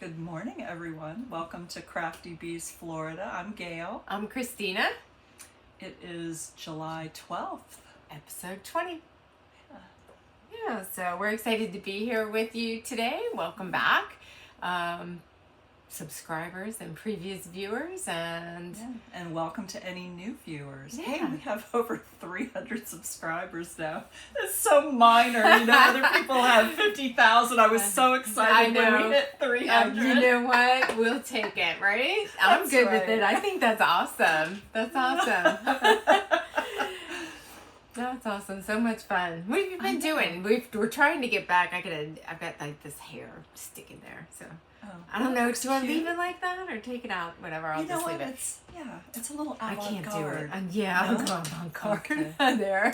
Good morning, everyone. Welcome to Crafty Bees, Florida. I'm Gayle. I'm Christina. It is July 12th. Episode 20. Yeah, so we're excited to be here with you today. Welcome back. Subscribers and previous viewers and welcome to any new viewers. Yeah. Hey, we have over 300 subscribers now. It's so minor, other people have 50,000. I was so excited when we hit 300. You know what? We'll take it, right? I'm good with it. I think that's awesome. That's awesome. That's awesome. So much fun. What have you been doing? We're trying to get back. I've got like this hair sticking there, so. I don't know. Do you want to leave it like that or take it out? Whatever. I'll just leave it. It's a little avant-garde. I can't do it. I'll go avant-garde. Okay. There.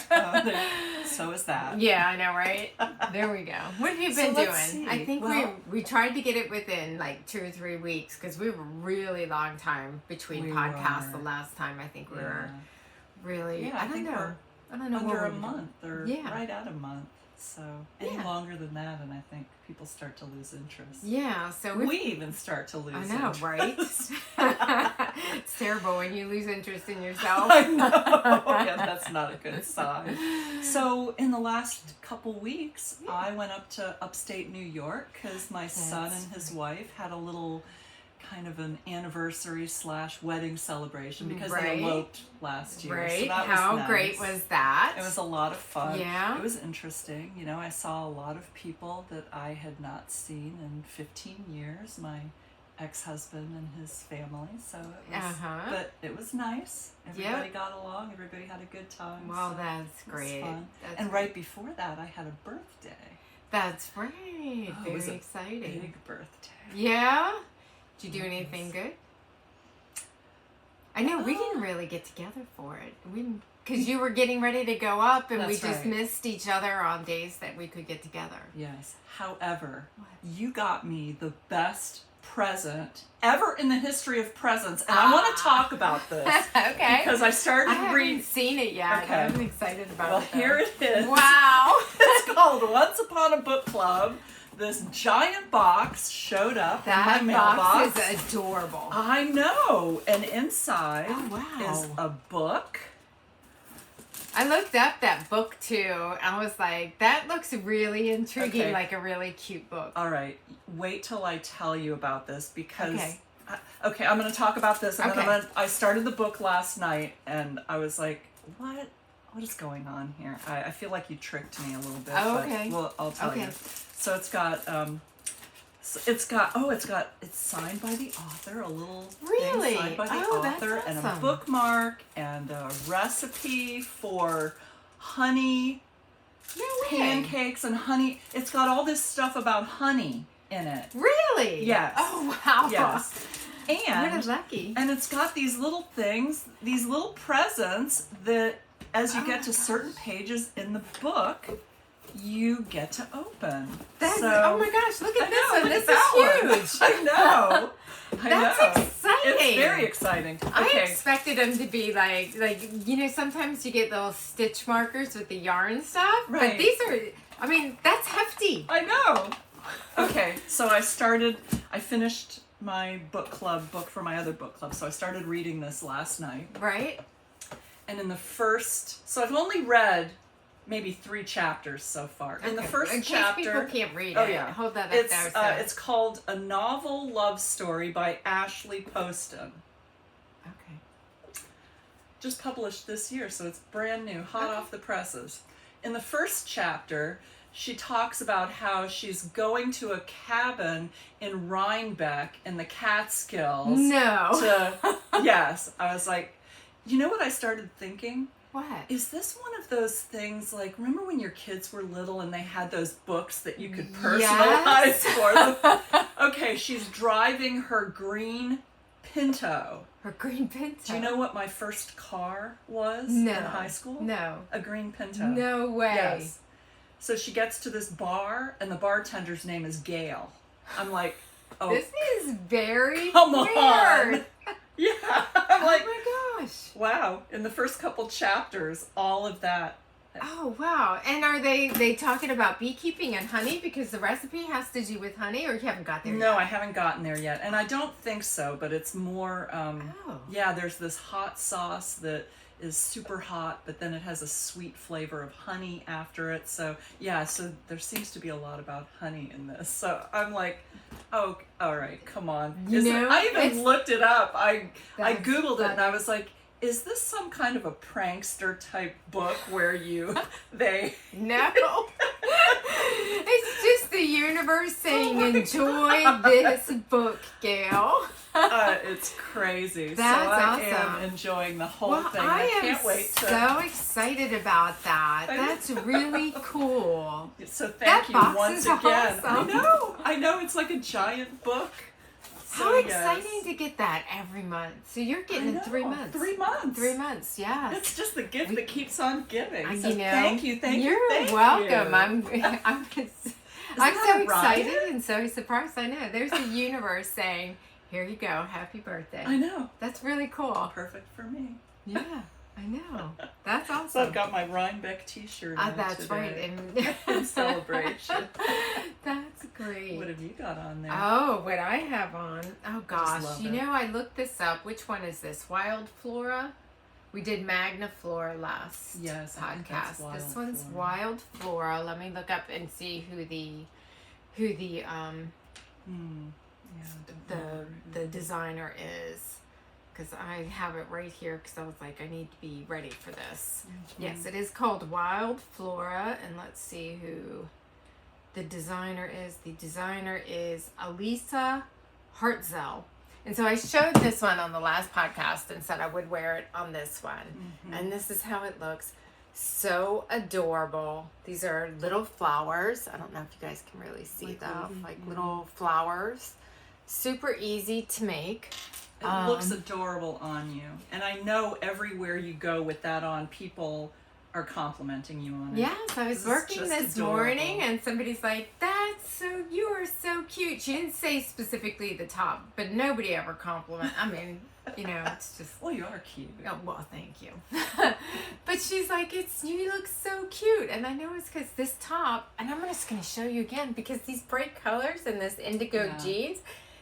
So is that. Yeah, I know, right? There we go. What have you been doing? I think we tried to get it within like 2 or 3 weeks because we were really long time between podcasts. The last time I think we were really. Yeah, I don't know. Under a month or right at a month. So any longer than that, and I think people start to lose interest. Yeah, so we even start to lose interest. I know, right? It's terrible when you lose interest in yourself. I know. Yeah, that's not a good sign. So in the last couple weeks, I went up to upstate New York because my son and his wife had a little kind of an anniversary / wedding celebration because they eloped last year. Right. So that How was nice. Great was that? It was a lot of fun. Yeah. It was interesting. I saw a lot of people that I had not seen in 15 years. My ex-husband and his family. So it was, but it was nice. Everybody got along. Everybody had a good time. Well, so that's great. And right before that, I had a birthday. That's right. Very exciting. Big birthday. Yeah. Did you do anything good? I know we didn't really get together for it. Because you were getting ready to go up and we just missed each other on days that we could get together. Yes. However, you got me the best present ever in the history of presents. And I want to talk about this. Okay. Because I started reading. I haven't seen it yet. Okay. I'm excited about it. Well, here it is. Wow. It's called Once Upon a Book Club. This giant box showed up in my mailbox. That box is adorable. I know. And inside is a book. I looked up that book too. I was like, that looks really intriguing, like a really cute book. All right. Wait till I tell you about this because... Okay, I'm going to talk about this. And then I started the book last night and I was like, what is going on here? I feel like you tricked me a little bit. Well, I'll tell you. So it's signed by the author, a little thing signed by the author, and a bookmark, and a recipe for honey, pancakes, and honey. It's got all this stuff about honey in it. Really? Yes. Oh, wow. Yes. And what a lucky. And it's got these little things, these little presents that, as you get to certain pages in the book, you get to open. Oh my gosh, look at this one. This is huge. I know. That's exciting. It's very exciting. Okay. I expected them to be like sometimes you get little stitch markers with the yarn stuff. Right. But these are, that's hefty. I know. Okay, so I finished my book for my other book club. So I started reading this last night. Right. And so I've only read maybe 3 chapters so far. In the first chapter... people can't read it. Yeah. Hold that up there. It's called A Novel Love Story by Ashley Poston. Okay. Just published this year, so it's brand new, hot off the presses. In the first chapter, she talks about how she's going to a cabin in Rhinebeck in the Catskills. No. Yes. I was like, you know what I started thinking? What? Is this one of those things, like, remember when your kids were little and they had those books that you could personalize for them? Okay, she's driving her green Pinto. Her green Pinto? Do you know what my first car was in high school? No. A green Pinto. No way. Yes. So she gets to this bar, and the bartender's name is Gayle. I'm like, oh. This is very come weird. On. Yeah. I'm like, oh my gosh. Wow. In the first couple chapters, all of that Oh, wow. And are they talking about beekeeping and honey? Because the recipe has to do with honey, or you haven't got there yet? No, I haven't gotten there yet. And I don't think so, but it's more, yeah, there's this hot sauce that is super hot, but then it has a sweet flavor of honey after it. So, yeah, so there seems to be a lot about honey in this. So I'm like, oh, all right, come on. I even looked it up. I Googled it and I was like, is this some kind of a prankster type book where they... No. It's just the universe saying, enjoy this book, Gayle. It's crazy. That's I awesome. am enjoying the whole thing. I can't wait to... so excited about that. That's really cool. So thank you once again. Awesome. I know. It's like a giant book. So, how exciting to get that every month. So you're getting it 3 months. 3 months. 3 months, yeah. It's just the gift that keeps on giving. So you know, thank you. You're welcome. You. I'm so excited and so surprised. I know. There's the universe saying, here you go. Happy birthday. I know. That's really cool. Perfect for me. Yeah, I know. That's awesome. So I've got my Rhinebeck t-shirt on that's today. Right. In celebration. That's great. What have you got on there? Oh, what I have on. Oh, gosh. You it. know, I looked this up. Which one is this? Wild Flora? We did Magna Flora last podcast. This one's Flora. Wild Flora. Let me look up and see who the designer is, because I have it right here because I was like, I need to be ready for this. Mm-hmm. Yes, it is called Wild Flora, and let's see who the designer is. The designer is Elisa Hartzell. And so I showed this one on the last podcast and said I would wear it on this one. Mm-hmm. And this is how it looks. So adorable. These are little flowers. I don't know if you guys can really see them. Like little flowers. Super easy to make. It looks adorable on you. And I know everywhere you go with that on, people are complimenting you on it. Yes, I was working this morning and somebody's like, you are so cute. She didn't say specifically the top, but nobody ever compliment. I mean, it's just... Well, you are cute. Oh, well, thank you. But she's like, you look so cute. And I know it's because this top, and I'm just going to show you again, because these bright colors and this indigo jeans,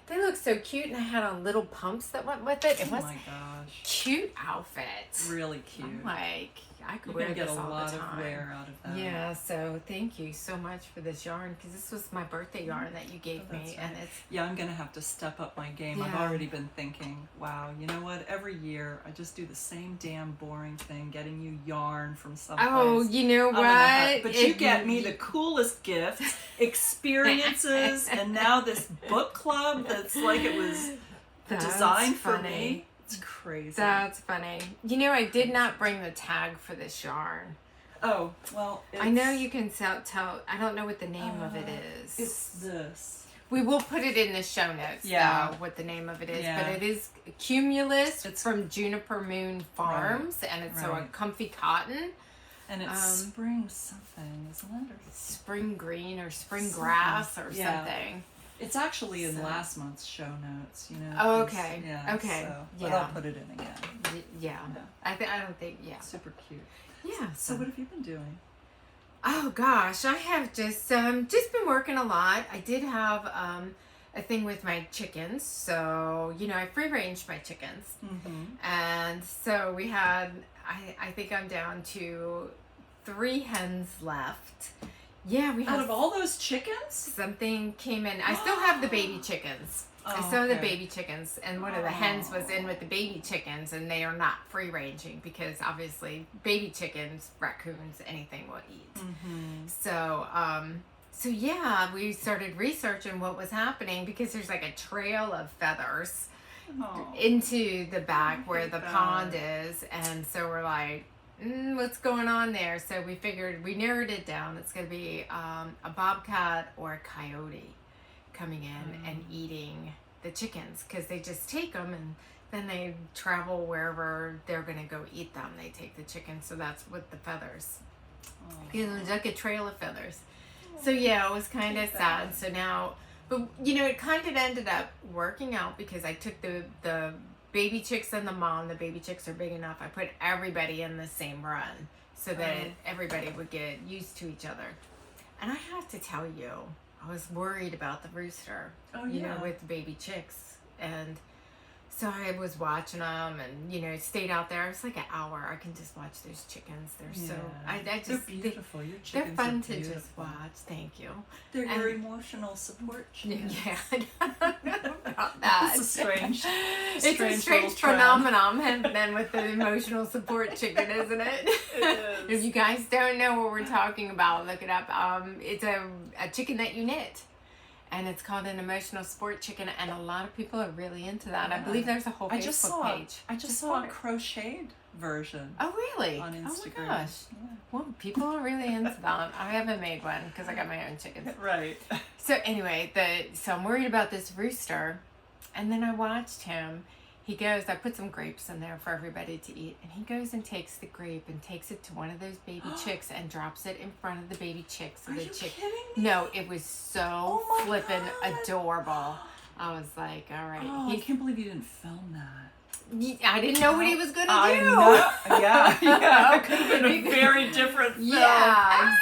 they look so cute. And I had on little pumps that went with it. It was my gosh. Cute outfit. Really cute. I'm like, I could wear this all the time. Get a lot of wear out of that. Yeah, so thank you so much for this yarn, because this was my birthday yarn that you gave me. Right. And it's... Yeah, I'm going to have to step up my game. I've already been thinking, wow, you know what? Every year I just do the same damn boring thing, getting you yarn from someplace. Oh, you know what? But you get me the coolest gifts, experiences, and now this book club that's like it was designed for me. It's crazy. That's funny. You know, I did not bring the tag for this yarn. Oh, well, I know you can tell. I don't know what the name of it is. It's this. We will put it in the show notes, though, what the name of it is. Yeah. But it is Cumulus. It's from Juniper Moon Farms, and it's so a comfy cotton. And it's spring something, isn't it? Or spring green or spring grass or something. It's actually in last month's show notes, Oh, okay. Yeah. Okay. But I'll put it in again. Yeah. I don't think. Super cute. Yeah. So what have you been doing? Oh gosh, I have just been working a lot. I did have a thing with my chickens, so I free ranged my chickens, and so we had. I think I'm down to 3 hens left. Yeah, we have. Out of all those chickens? Something came in. I still have the baby chickens. I still have the baby chickens, and one of the hens was in with the baby chickens, and they are not free ranging because obviously baby chickens, raccoons, anything will eat. So yeah, we started researching what was happening because there's like a trail of feathers into the back where the pond is, and so we're like, what's going on there? So we narrowed it down. It's going to be a bobcat or a coyote coming in and eating the chickens, because they just take them and then they travel wherever they're going to go eat them. They take the chickens, so that's with the feathers. There's like a trail of feathers. So yeah, it was kind of sad. So now, but it kind of ended up working out because I took the baby chicks and the mom. The baby chicks are big enough. I put everybody in the same run so that everybody would get used to each other. And I have to tell you, I was worried about the rooster, you know, with the baby chicks. And so I was watching them and, you know, stayed out there. It's like an hour. I can just watch those chickens. They're so, they're beautiful. Your chickens they're fun are to just watch. Thank you. They're your emotional support chickens. Yeah, I don't know about that. It's a strange phenomenon, and then with the emotional support chicken, isn't it? It is. If you guys don't know what we're talking about, look it up. It's a chicken that you knit. And it's called an emotional support chicken, and a lot of people are really into that. I believe there's a whole Facebook page. I just saw a crocheted version. Oh, really? On Instagram. Oh my gosh. Yeah. Well, people are really into that. I haven't made one because I got my own chickens. Right. So anyway, so I'm worried about this rooster, and then I watched him. He goes, I put some grapes in there for everybody to eat, and he goes and takes the grape and takes it to one of those baby chicks and drops it in front of the baby chicks. So Are the you chick, kidding me? No, it was so flippin' adorable. I was like, all right. Oh, I can't believe you didn't film that. I didn't know what he was going to do. I know. Yeah. It could have been a very different film. Yeah,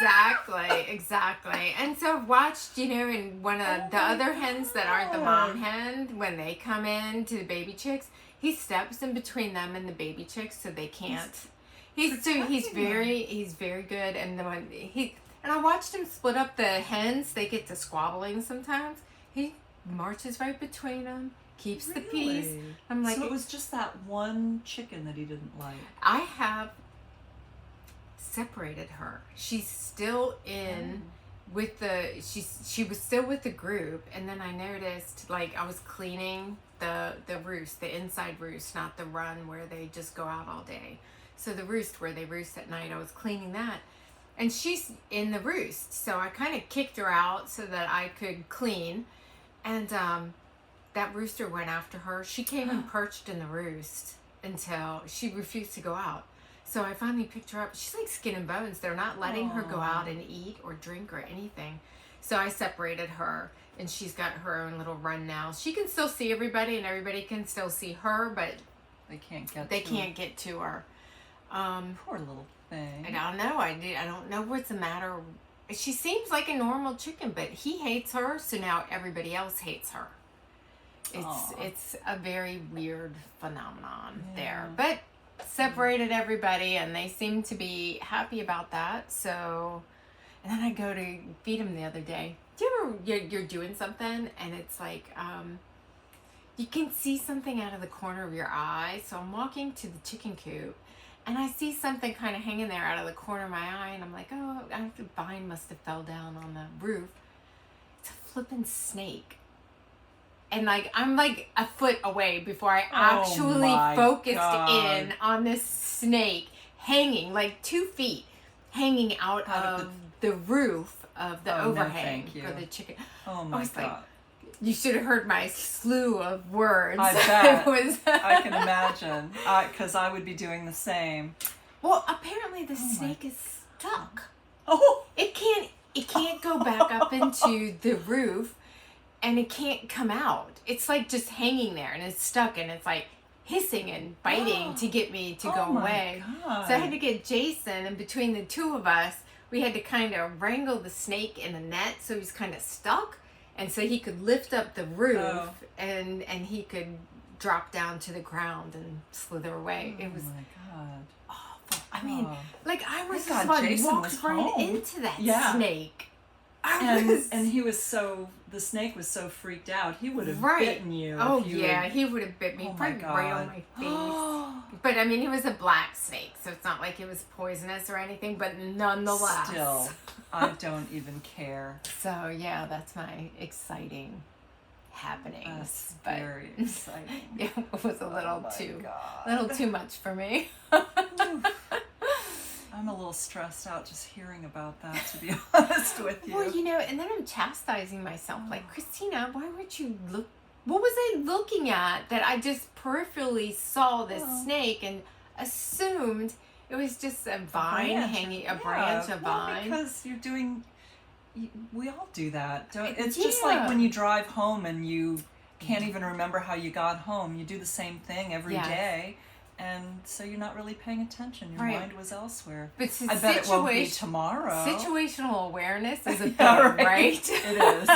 exactly. And so I've watched, you know, and one of the other hens that aren't the mom hen, when they come in to the baby chicks, he steps in between them and the baby chicks so they can't. He's very good. And the one and I watched him split up the hens. They get to squabbling sometimes. He marches right between them. Keeps the peace. I'm like, so it was just that one chicken that he didn't like. I have separated her. She's still in with she was still with the group, and then I noticed, like, I was cleaning the roost, the inside roost, not the run where they just go out all day. So the roost where they roost at night, I was cleaning that. And she's in the roost. So I kind of kicked her out so that I could clean. And that rooster went after her. She came and perched in the roost until she refused to go out. So I finally picked her up. She's like skin and bones. They're not letting her go out and eat or drink or anything. So I separated her, and she's got her own little run now. She can still see everybody, and everybody can still see her, but they can't get to her. Poor little thing. I don't know. I don't know what's the matter. She seems like a normal chicken, but he hates her, so now everybody else hates her. It's a very weird phenomenon there. But separated everybody, and they seem to be happy about that. So, and then I go to feed him the other day. Do you ever, you're doing something, and it's like, you can see something out of the corner of your eye. So I'm walking to the chicken coop, and I see something kind of hanging there out of the corner of my eye, and I'm like, oh, the vine must have fell down on the roof. It's a flippin' snake. And like, I'm like a foot away before I actually focused in on this snake hanging like 2 feet, hanging out of the roof of the overhang for the chicken. Oh my God. Like, you should have heard my slew of words. I bet. I can imagine. Because I would be doing the same. Well, apparently the snake is stuck. Oh. It can't go back up into the roof. And it can't come out. It's like just hanging there, and it's stuck, and it's like hissing and biting to get me to go away. God. So I had to get Jason, and between the two of us, we had to kind of wrangle the snake in a net so he's kind of stuck, and so he could lift up the roof and he could drop down to the ground and slither away. It was awful. I mean, like I was just walked right into that snake. And he was the snake was so freaked out, he would have bitten you. Oh, he would have bit me right on my face. But I mean, it was a black snake, so it's not like it was poisonous or anything, but nonetheless. Still, I don't even care. So, yeah, that's my exciting happenings. That's very exciting. It was a little too much for me. I'm a little stressed out just hearing about that, to be honest with you. Well, you know, and then I'm chastising myself, like, Christina, why would you look? What was I looking at that I just peripherally saw this snake and assumed it was just a vine hanging, a branch of vine? Because we all do that. It's just like when you drive home and you can't even remember how you got home. You do the same thing every day. And so you're not really paying attention. Your Right. mind was elsewhere. But I bet it won't be tomorrow. Situational awareness is a thing, Yeah, right? It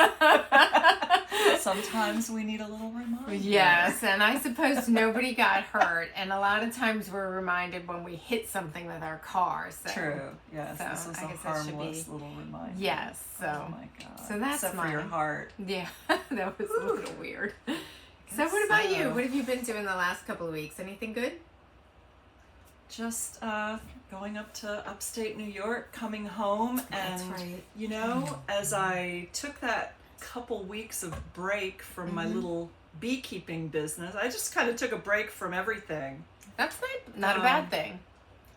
is. Sometimes we need a little reminder. Yes, and I suppose nobody got hurt, and a lot of times we're reminded when we hit something with our car. So. True. Yes. So this was I a guess that should harmless be- little reminder. Yes, so. Oh my God. So that's Except for your mine. heart. Yeah, that was a little weird. So what about you? so. What have you been doing the last couple of weeks? Anything good? Just going up to upstate New York, coming home, and That's right. you know, as I took that couple weeks of break from my little beekeeping business, I just kind of took a break from everything. That's not a bad thing.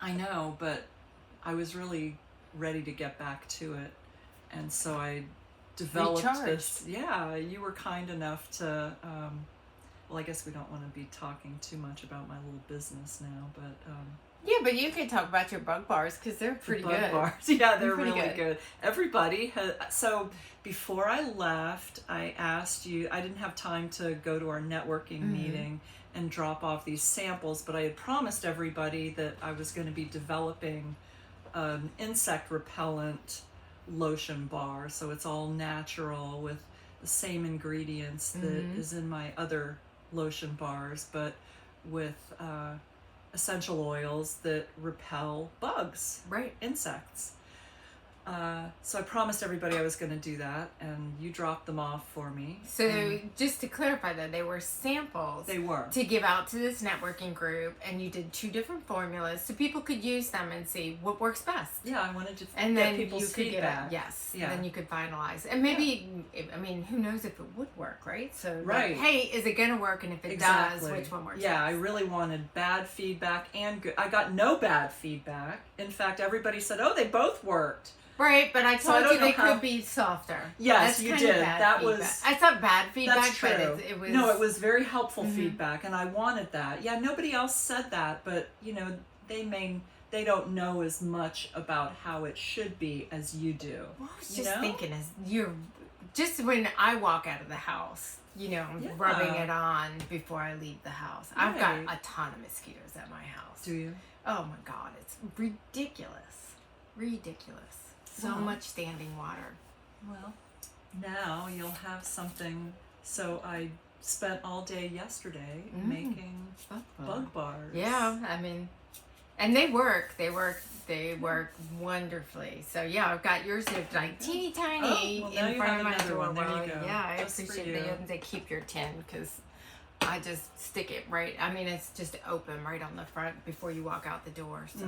I know, but I was really ready to get back to it, and so I developed this. Yeah, you were kind enough to. Well, I guess we don't want to be talking too much about my little business now, but Yeah, but you could talk about your bug bars because they're pretty bug good. bars. Yeah, they're pretty really good. good. Everybody has. So before I left, I asked you. I didn't have time to go to our networking meeting and drop off these samples, but I had promised everybody that I was going to be developing an insect repellent lotion bar. So it's all natural with the same ingredients that is in my other lotion bars, but with essential oils that repel bugs, Right. insects. So I promised everybody I was going to do that, and you dropped them off for me. So just to clarify that, they were samples. They were. To give out to this networking group, and you did 2 different formulas so people could use them and see what works best. Yeah, I wanted to And get then people's you could feedback. get it. Yes. Yeah. And then you could finalize. And maybe, I mean, who knows if it would work, right? So, like, Right. hey, is it going to work? And if it does, which one works Yeah, I best? really wanted bad feedback and good. I got no bad feedback. In fact, everybody said, "Oh, they both worked." Right, but I So I told don't you know they how- could be softer. Yes, That's you kind did. Of bad That feedback. was- It's not bad feedback, That's true. but it was. No, it was very helpful feedback, and I wanted that. Yeah, nobody else said that, but you know, they don't know as much about how it should be as you do. Well, I was you just know? thinking, as you're just when I walk out of the house, you know, I'm Yeah. rubbing it on before I leave the house. I've got Right. a ton of mosquitoes at my house. Do you? Oh my God, it's ridiculous. Ridiculous. So Well. much standing water. Well, now you'll have something. So I spent all day yesterday making bug bars. Yeah, I mean, and they work. They work wonderfully. So yeah, I've got yours. They're like teeny tiny Oh, well, now in you front have of my another door. one. There you Well, go. yeah, I Just for appreciate you. they keep your tin because I just stick it right. I mean, it's just open right on the front before you walk out the door. So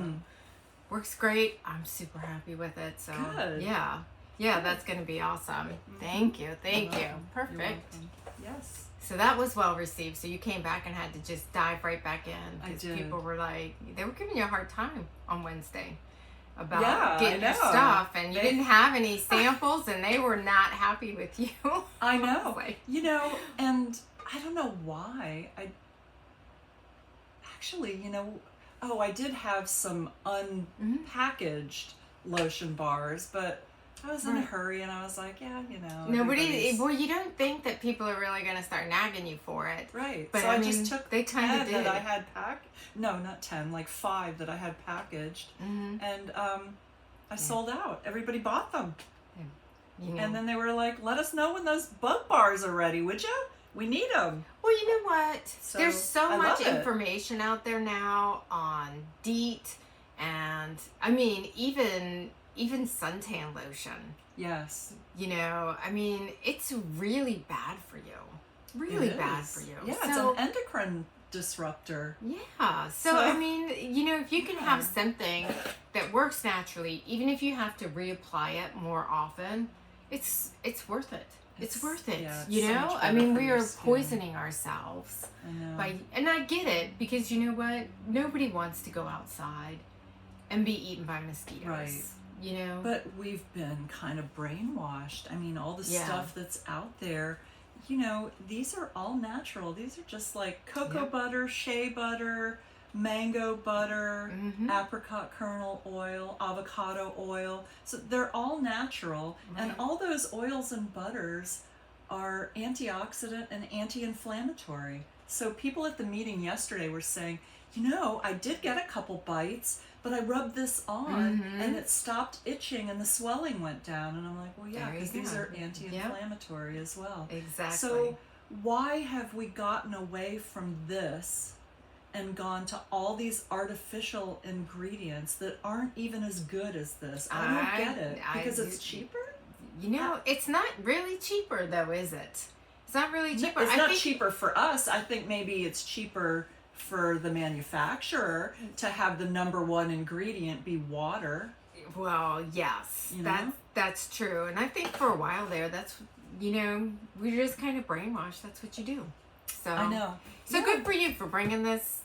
works great. I'm super happy with it. So Good. yeah, that's gonna be awesome. Thank you. You're welcome. Perfect. You're welcome. Yes. So that was well received. So you came back and had to just dive right back in I because did. people were like, they were giving you a hard time on Wednesday about Yeah, getting I your know. stuff, and you They- didn't have any samples, and they were not happy with you. I I was know. like, You know, and I don't know why. I actually, you know, I did have some unpackaged lotion bars, but I was in a Right. hurry, and I was like, yeah, you know. Nobody. everybody's- Well, you don't think that people are really going to start nagging you for it, Right. but so I I mean, just took they kind of 10 did. that I had No, not 10, like 5 that I had packaged, and I sold out. Everybody bought them. You know. And then they were like, let us know when those bug bars are ready, would you? We need them. Well, you know what? So, There's so I much love it. information out there now on DEET, and I mean, even suntan lotion. Yes. You know, I mean, it's really bad for you. Really It bad is. for you. Yeah, So, it's an endocrine disruptor. yeah. So, So- I mean, you know, if you can have Yeah. something that works naturally, even if you have to reapply it more often, it's worth it. It's worth it. yeah, it's you so know, much I better mean, for we your are skin. poisoning ourselves. I know. And I get it, because you know what? Nobody wants to go outside and be eaten by mosquitoes. Right. You know? But we've been kind of brainwashed. I mean, all the Yeah. stuff that's out there, you know, these are all natural. These are just like cocoa Yep. butter, shea butter, mango butter, Mhm. apricot kernel oil, avocado oil. So they're all natural. And Right. all those oils and butters are antioxidant and anti-inflammatory. So people at the meeting yesterday were saying, I did get a couple bites, but I rubbed this on and it stopped itching and the swelling went down. And I'm like, well, yeah, because these are anti-inflammatory as well. Exactly. So why have we gotten away from this and gone to all these artificial ingredients that aren't even as good as this? I don't get it. Because it's cheaper? It's not really cheaper though, is it? It's not really cheaper. It's not cheaper for us. I think maybe it's cheaper for the manufacturer to have the number one ingredient be water. Well, yes, that's true. And I think for a while there, that's, we're just kind of brainwashed. That's what you do. So I know. So good for you for bringing this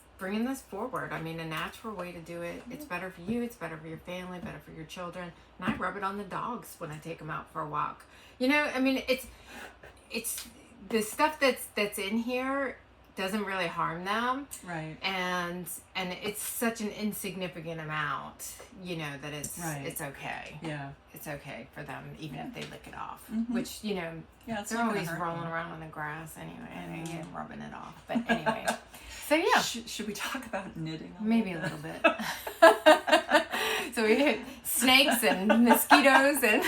forward. I mean, a natural way to do it. It's better for you. It's better for your family, better for your children. And I rub it on the dogs when I take them out for a walk. I mean, it's the stuff that's in here doesn't really harm them, right? And it's such an insignificant amount, that it's okay. Yeah, it's okay for them even if they lick it off. Mm-hmm. Which it's they're always rolling around on the grass anyway, and rubbing it off. But anyway, so yeah, should we talk about knitting? Maybe a little bit. So we hit snakes and mosquitoes and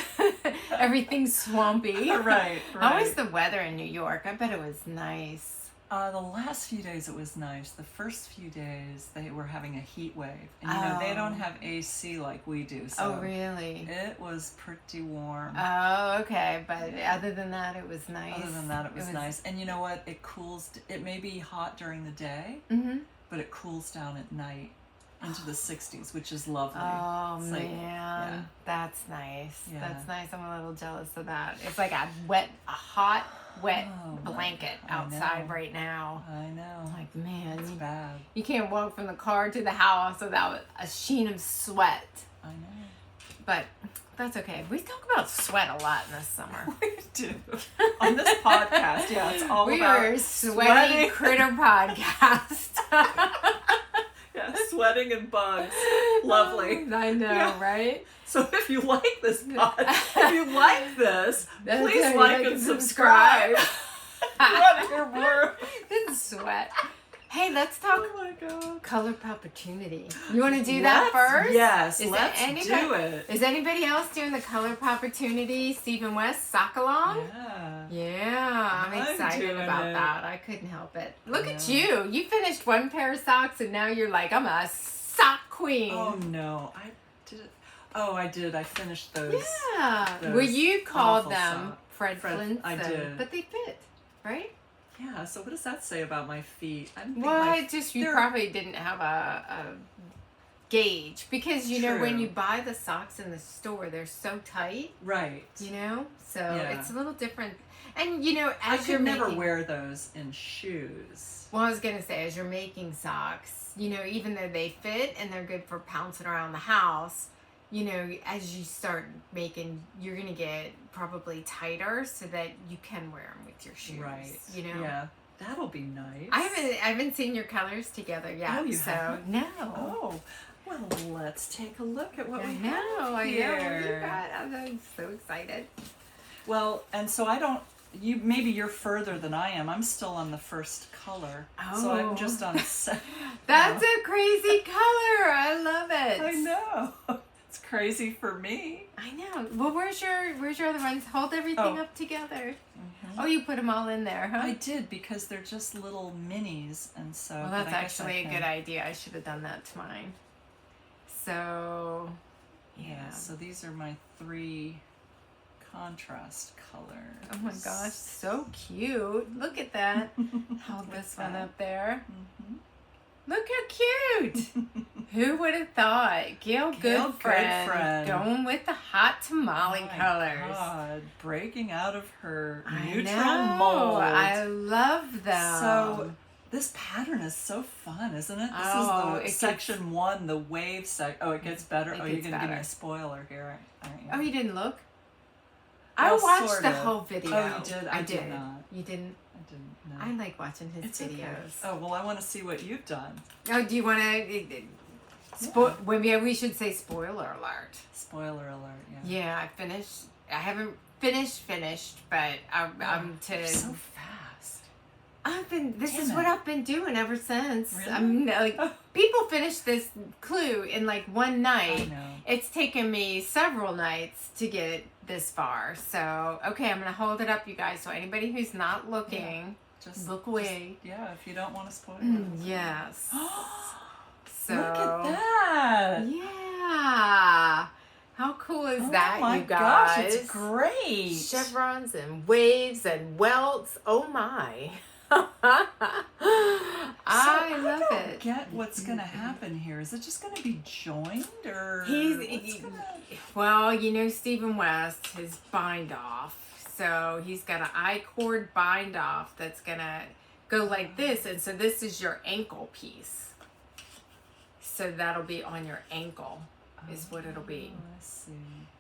everything's swampy. Right. How was the weather in New York? I bet it was nice. The last few days it was nice. The first few days they were having a heat wave. And they don't have AC like we do. So really? It was pretty warm. Oh, okay. But other than that, it was nice. Other than that, it was nice. And you know what? It may be hot during the day, but it cools down at night into the 60s, which is lovely. Oh, man. That's nice. Yeah. That's nice. I'm a little jealous of that. It's like a hot blanket outside right now. I know. Like, man, it's bad. You can't walk from the car to the house without a sheen of sweat. I know. But that's okay. We talk about sweat a lot in the summer. We do. On this podcast, it's all we about are Sweaty Critter Podcast. Yeah, sweating and bugs. Lovely. I know, right? So if you like this please like and subscribe. You want to hear more? It's sweat. Hey, let's talk color Popportunity. You want to do that first? Yes, let's do it. Is anybody else doing the color Popportunity Westknits Sockalong? Yeah, I'm excited about that. I couldn't help it. Look at you. You finished one pair of socks and now you're like, I'm a sock queen. Oh, no. I did. I finished those. Yeah. Well, you called them Fred Flintstone. I did. But they fit, right? Yeah, so what does that say about my feet? You probably didn't have a gauge because when you buy the socks in the store, they're so tight. Right. So it's a little different. And I could never wear those in shoes. Well, I was gonna say, as you're making socks, even though they fit and they're good for pouncing around the house, as you start making, you're gonna get probably tighter so that you can wear them with your shoes. Right. Yeah, that'll be nice. I haven't seen your colors together yet. Oh, you haven't? No. Oh, well, let's take a look at what we have here. I'm so excited. Well, and so maybe you're further than I am. I'm still on the first color. Oh. So I'm just on second. That's a crazy color. I love it. I know. It's crazy for me. I know. Well, where's your other ones? Hold everything up together. Mm-hmm. Oh, you put them all in there, huh? I did because they're just little minis, and so. Well, that's actually a good idea. I should have done that to mine. So, yeah. So these are my 3 contrast colors. Oh my gosh, so cute! Look at that. Hold this one up there. Mm-hmm. Look how cute! Who would have thought? Gayle Goodfriend going with the hot tamale colors. God, breaking out of her neutral mold. I love them. So this pattern is so fun, isn't it? This is section 1, the wave section. Oh, it gets better. You're going to give me a spoiler here, aren't you? Oh, you didn't look? I watched the whole video. Oh, you did? I did not. You didn't? I didn't, no. I like watching his videos. Okay. Oh, well, I want to see what you've done. Oh, do you want to... Maybe we should say spoiler alert. Spoiler alert, yeah. Yeah, I finished. I haven't finished, but I'm to... You're so fast. I This is what I've been doing ever since. Really? I'm like, people finish this clue in like one night. I know. It's taken me several nights to get this far. So, okay, I'm going to hold it up, you guys. So anybody who's not looking, just look away. If you don't want to spoil it. Yes. So, look at that. Yeah. How cool is that, you guys? Gosh, it's great. Chevrons and waves and welts. Oh my. I love it. Get what's going to happen here. Is it just going to be joined or? Well, you know, Stephen West, his bind off. So he's got an I-cord bind off that's going to go like this. And so this is your ankle piece. So that'll be on your ankle is what it'll be. I see.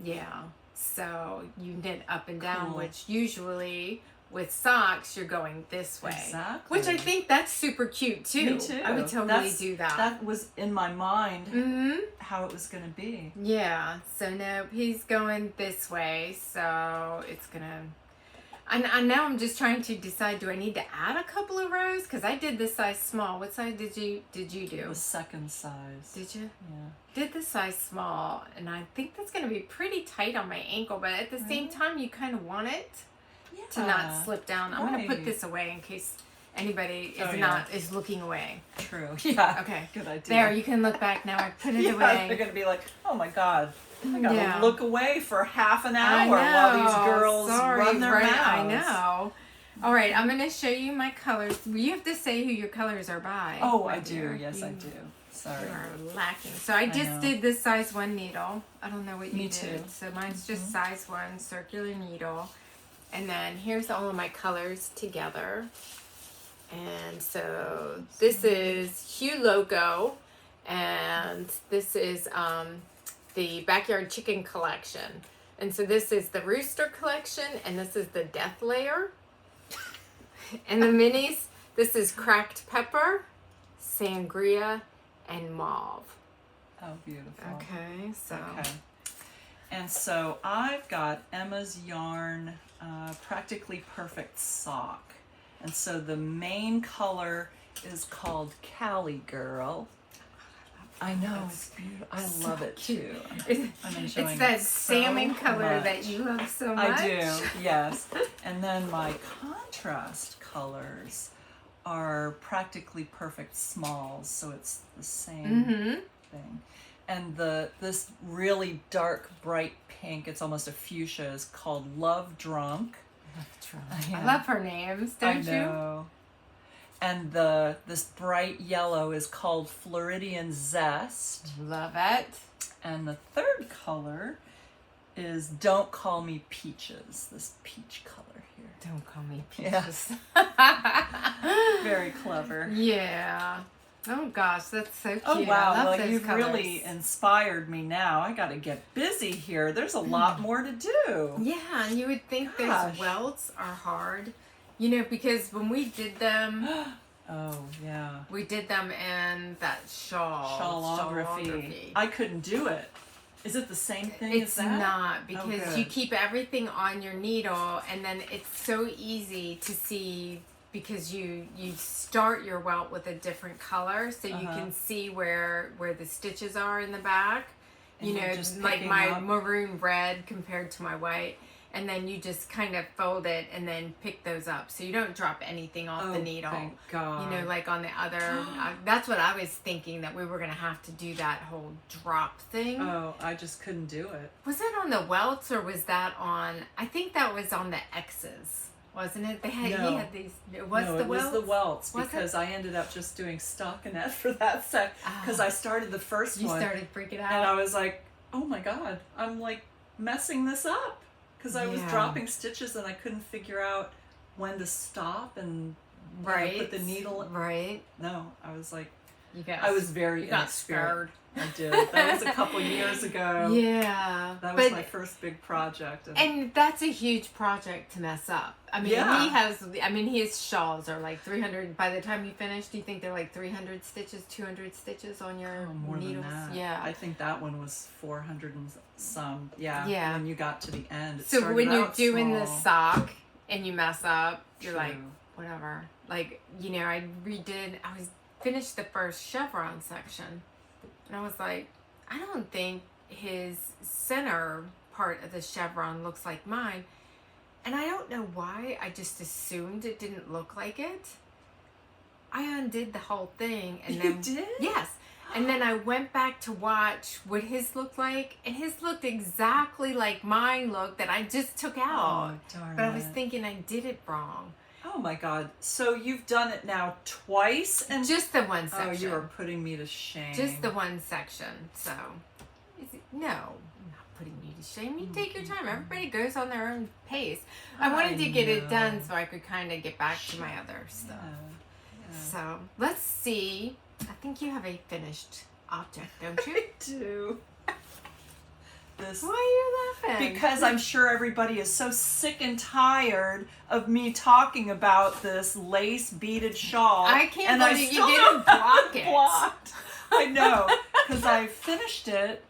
Yeah. So you knit up and down, which usually with socks, you're going this way. Exactly. Which I think that's super cute too. Me too. I would totally do that. That was in my mind how it was going to be. Yeah. So no, he's going this way. So it's going to... And now I'm just trying to decide, do I need to add a couple of rows? Because I did this size small. What size did you do? The second size. Did you? Yeah. Did the size small. And I think that's going to be pretty tight on my ankle. But at the same time, you kind of want it to not slip down. I'm going to put this away in case anybody is looking away. True. Yeah. Okay. Good idea. There, you can look back now. I put it away. They're going to be like, oh my God. I gotta look away for half an hour while these girls run their mouths. I know. All right, I'm gonna show you my colors. You have to say who your colors are by. Oh, I do. Yes, I do. Sorry. You are lacking. So I just did this size 1 needle. I don't know what you did. Too. So mine's just size 1 circular needle. And then here's all of my colors together. And so this is Hue Loco, and this is the Backyard Chicken collection. And so this is the Rooster collection, and this is the Deathlayer. And the minis, this is Cracked Pepper, Sangria, and Mauve. Oh, beautiful. Okay, so. Okay. And so I've got Emma's Yarn Practically Perfect Sock. And so the main color is called Cali Girl. I know, it's beautiful. I love it too. It's that salmon color that you love so much. I do, yes. And then my contrast colors are Practically Perfect Smalls, so it's the same thing. And this really dark, bright pink, it's almost a fuchsia, is called Love Drunk. I love her names, don't you? I know. And this bright yellow is called Floridian Zest. Love it. And the third color is Don't Call Me Peaches. This peach color here. Don't Call Me Peaches. Yes. Very clever. Yeah. Oh gosh, that's so cute. Oh wow, I love well, you've colors. really inspired me now. I gotta get busy here. There's a lot more to do. Yeah, and you would think those welts are hard. You know, because when we did them, oh yeah, we did them in that shawlography. I couldn't do it. Is it the same thing it's as that? It's not, because you keep everything on your needle, and then it's so easy to see because you start your welt with a different color, so you can see where the stitches are in the back. And you know, like my maroon red compared to my white. And then you just kind of fold it and then pick those up. So you don't drop anything off the needle. Thank God. You know, like on the other, that's what I was thinking, that we were going to have to do that whole drop thing. Oh, I just couldn't do it. Was that on the welts or was that on, I think that was on the X's, wasn't it? He had these, it was the welts? Because I ended up just doing stockinette for that set. Because I started the first one. You started freaking out. And I was like, oh my God, I'm like messing this up. Because I was dropping stitches and I couldn't figure out when to stop and put the needle. Right. No, I was like, I was very inexperienced. I did. That was a couple years ago. Yeah. That was my first big project. And that's a huge project to mess up. I mean, his shawls are like 300. By the time you finish, do you think they're like 300 stitches, 200 stitches on your more needles? Than that. Yeah. I think that one was 400 and some. Yeah. When you got to the end. So when you're doing the sock and you mess up, you're like, whatever. like, you know, I finished the first chevron section, and I was like, I don't think his center part of the chevron looks like mine. And I don't know why, I just assumed it didn't look like it. I undid the whole thing, and then you did? Yes. And then I went back to watch what his looked like, and his looked exactly like mine looked that I just took out. Oh, darn but I was it. thinking I did it wrong. Oh my God. So you've done it now twice? And Just the one section. Oh, you are putting me to shame. Just the one section. So, no, I'm not putting you to shame. You take your time. Everybody goes on their own pace. I wanted to get it done so I could kind of get back to my other stuff. Yeah. So, let's see. I think you have a finished object, don't you? I do. This, Why are you laughing? because I'm sure everybody is so sick and tired of me talking about this lace beaded shawl. I can't and believe still you didn't block it. Blocked. I know, because I finished it,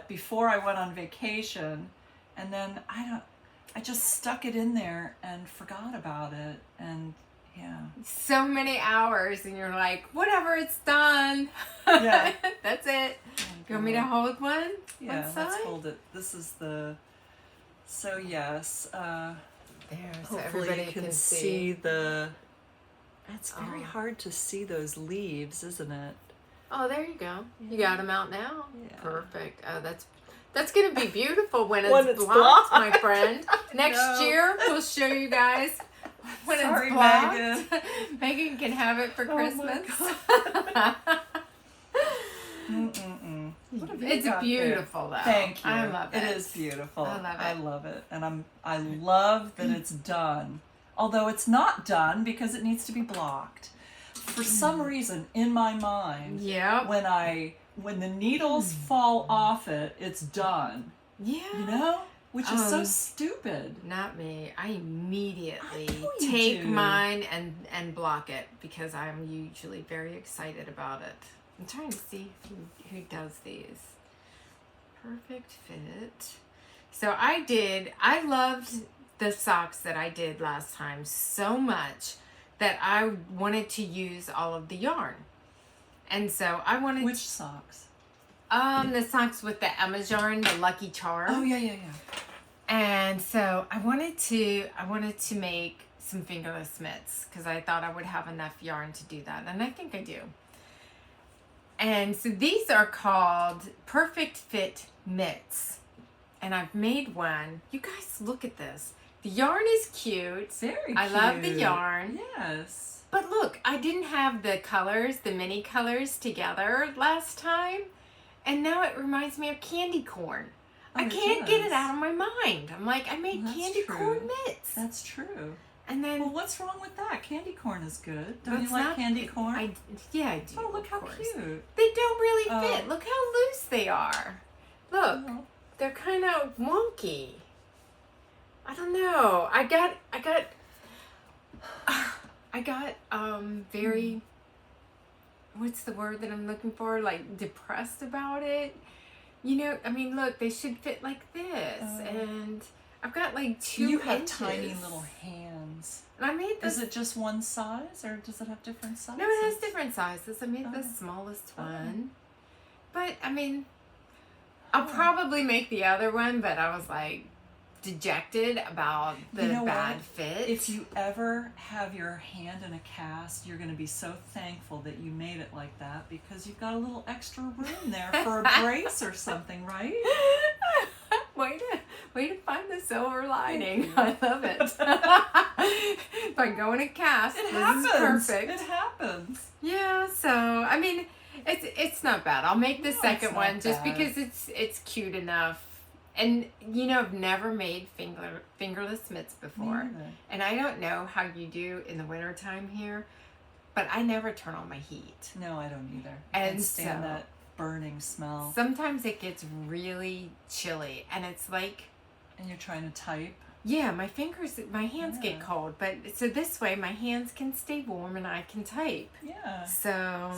before I went on vacation, and then I just stuck it in there and forgot about it, and yeah. So many hours, and you're like, whatever, it's done. Yeah. That's it. You want me to hold one? Yeah, one side? let's hold it. This is so yes, There, so hopefully everybody you can can see the, it's very Oh. hard to see those leaves, isn't it? Oh, there you go. You got them out now. Yeah. Perfect. Oh, that's gonna be beautiful when When it's it's blocked, my blocked. friend. Next know. year, we'll show you guys when Sorry, it's blocked. Megan. Megan can have it for Oh my Christmas. What have you It's got there? beautiful, though. Thank you. I love it. It is beautiful. I love it. I love it, and I love that it's done. Although it's not done because it needs to be blocked. For some reason, in my mind, Yep. when the needles fall off it, it's done. Yeah. You know, which is so Um, stupid. Not me. I immediately I know you take do. mine and block it because I'm usually very excited about it. I'm trying to see who does these. Perfect fit. So I loved the socks that I did last time so much that I wanted to use all of the yarn. And so I wanted Which socks? the socks with the Emma's yarn, the Lucky Charm. Oh yeah. And so I wanted to make some fingerless mitts because I thought I would have enough yarn to do that, and I think I do. And so these are called Perfect Fit Mitts, and I've made one. You guys look at this. The yarn is cute. Very cute. I love the yarn. Yes. But look, I didn't have the colors, the mini colors together last time, and now it reminds me of candy corn. Oh, I it can't get does. it out of my mind. I'm like, I made Well, that's candy true. corn mitts. That's true. And then Well, what's wrong with that? Candy corn is good. Don't That's you like not- candy corn? yeah, I do. Oh, look of how course. cute. They don't really Oh. fit. Look how loose they are. Look, Oh. they're kind of wonky. I don't know. I got very, what's the word that I'm looking for? Like depressed about it. You know, I mean, look, they should fit like this, and I've got like 2 You have inches. tiny little hands. And I made this. Is it just one size, or does it have different sizes? No, it has different sizes. I made the Oh. smallest Oh. one. But, I mean, I'll probably make the other one, but I was like dejected about the You know bad what? fit. If you ever have your hand in a cast, you're going to be so thankful that you made it like that because you've got a little extra room there for a brace or something, right? Way to find the silver lining. I love it. If I go in a cast, It this happens. is perfect. It happens. Yeah, so I mean, it's not bad. I'll make the No, second it's one not just bad. because it's cute enough. And you know, I've never made fingerless mitts before, Me neither. and I don't know how you do in the wintertime here, but I never turn on my heat. No, I don't either. I And can't stand so- that burning smell. Sometimes it gets really chilly, and it's like, And you're trying to type. Yeah, my hands get cold, but so this way my hands can stay warm and I can type. Yeah. So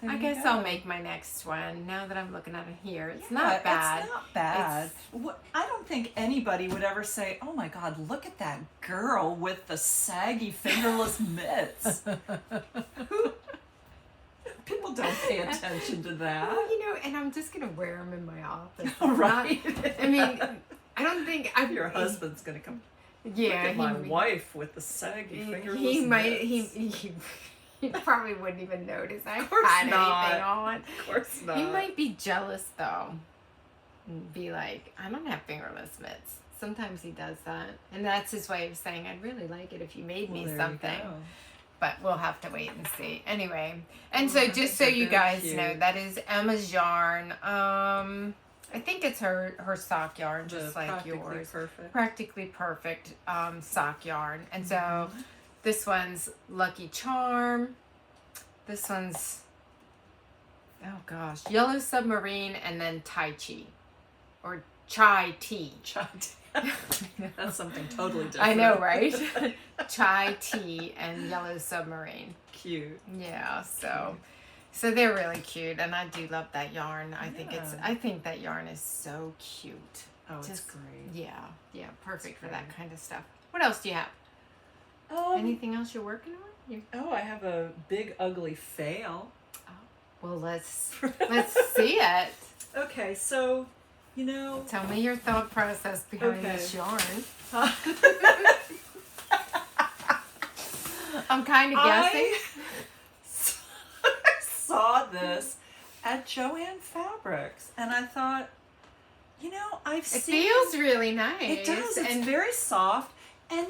I guess I'll make my next one now that I'm looking at it here. It's not bad. It's not bad. I don't think anybody would ever say, "Oh my God, look at that girl with the saggy fingerless mitts." People don't pay attention to that. Well, and I'm just gonna wear them in my office. Right. I mean, I don't think your husband's gonna come. Yeah, look at my wife with the saggy fingerless He might. mitts. He probably wouldn't even notice I Of course had not. anything on. Of course not. He might be jealous though. And be like, I don't have fingerless mitts. Sometimes he does that, and that's his way of saying, I'd really like it if you made me something. But we'll have to wait and see. Anyway, and so just so you guys know, that is Emma's yarn. I think it's her sock yarn, just like yours. Practically perfect sock yarn. And so this one's Lucky Charm. This one's, oh gosh, Yellow Submarine, and then Tai Chi. Or Chai Tea. Chai Tea. That's something totally different. I know, right? Chai Tea and Yellow Submarine. Cute. Yeah, so they're really cute, and I do love that yarn. I think that yarn is so cute. Oh, it's great. Yeah, perfect for that kind of stuff. What else do you have? Anything else you're working on? I have a big ugly fail. Oh, well, let's see it. Okay, so tell me your thought process behind this yarn. I'm kind of guessing. I saw this at Joann Fabrics, and I thought, I've seen. It feels really nice. It does. It's very soft, and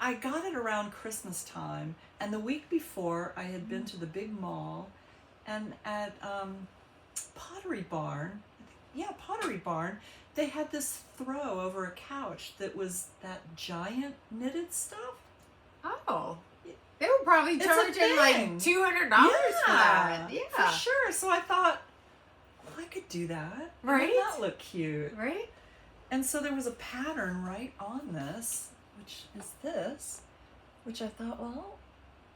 I got it around Christmas time, and the week before I had been to the big mall, and at Pottery Barn, they had this throw over a couch that was that giant knitted stuff. Oh. They were probably charging like $200 for that. Yeah. For sure. So I thought, I could do that. Right? Wouldn't that look cute? Right? And so there was a pattern right on this, which is this, which I thought, well,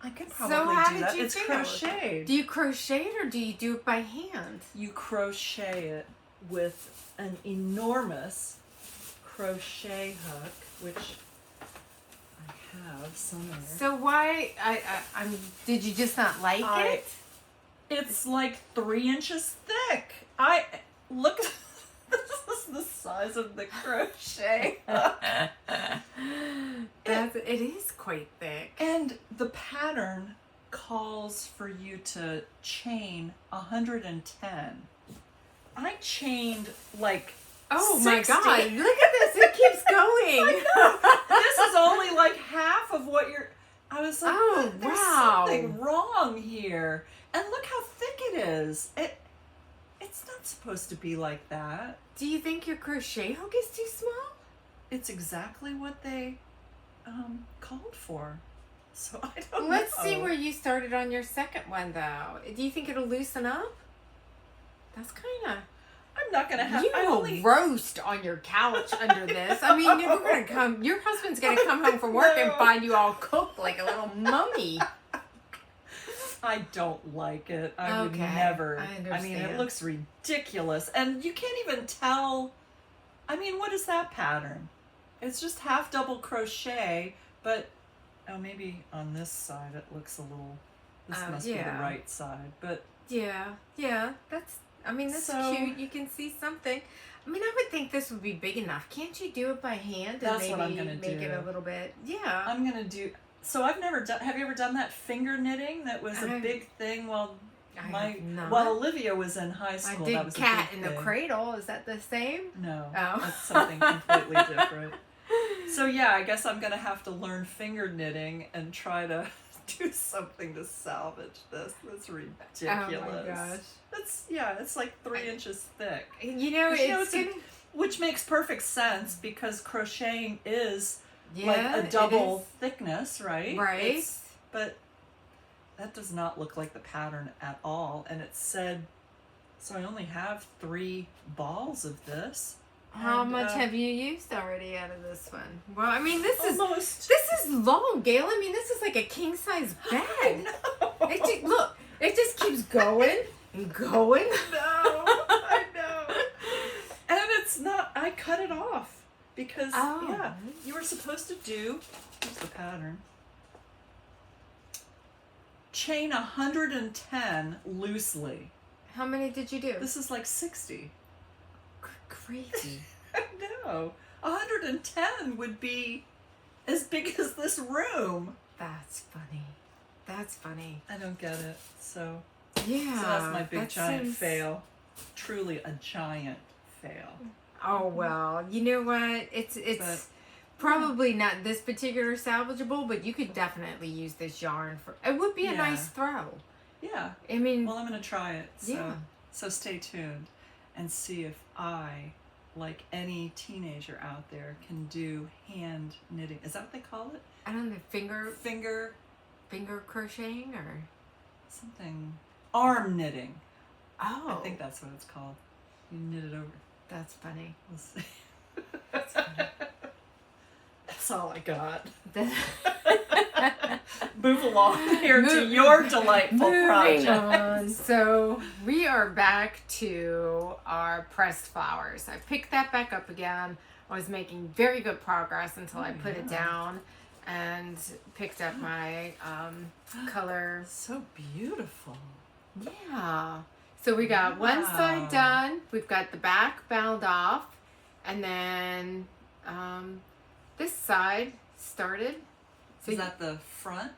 I could probably do that. It's crocheted. Do you crochet it or do you do it by hand? You crochet it with an enormous crochet hook, which I have somewhere. So why? Did you just not like it? It's like 3 inches thick. Look. This is the size of the crochet hook. It is quite thick. And the pattern calls for you to chain 110. I chained like Oh 60. my God, look at this, it keeps going. This is only like half of what I was like, oh, there's wow. something wrong here. And look how thick it is. It's not supposed to be like that. Do you think your crochet hook is too small? It's exactly what they called for. So I don't know. Let's see where you started on your second one, though. Do you think it'll loosen up? That's kind of... I'm not going to have... You will roast on your couch under this. I mean, you're gonna come. Your husband's going to come home from work and find you all cooked like a little mummy. I don't like it. I would never. I mean, it looks ridiculous. And you can't even tell. I mean, what is that pattern? It's just half double crochet, but maybe on this side it looks a little. This must be the right side, but yeah, that's cute. You can see something. I mean, I would think this would be big enough. Can't you do it by hand? That's and what I'm gonna make it a little bit. Yeah, I'm gonna do. So I've never done. Have you ever done that finger knitting? That was a big thing while Olivia was in high school. I did that was Cat a big in the thing. Cradle. Is that the same? No, oh. That's something completely different. So yeah, I guess I'm gonna have to learn finger knitting and try to do something to salvage this. That's ridiculous. Oh my gosh. It's like 3 inches thick. Which makes perfect sense because crocheting is like a double thickness, right? Right. But that does not look like the pattern at all. And it said, so I only have 3 balls of this. How much have you used already out of this one? Well, I mean, this is long, Gayle. I mean, this is like a king size bag. It just keeps going and going. I know. And it's not. I cut it off because you were supposed to do. Here's the pattern. Chain 110 loosely. How many did you do? This is like 60. Crazy. I know. 110 would be as big as this room. That's funny. That's funny. I don't get it. So yeah, so that's my big giant fail. Truly a giant fail. Oh well, you know what? It's probably not this particular salvageable, but you could definitely use this yarn for. It would be a nice throw. Yeah. I mean, well, I'm gonna try it. So stay tuned and see if I, like any teenager out there, can do hand knitting. Is that what they call it? I don't know, finger crocheting or something. Arm knitting. Oh. I think that's what it's called. You knit it over. That's funny. We'll see. That's funny. That's all I got. Move along here to your delightful project. On. So we are back to our pressed flowers. I picked that back up again. I was making very good progress until I put it down and picked up my color. So beautiful. Yeah. So we got one side done. We've got the back bound off. And then this side started. So is that the front?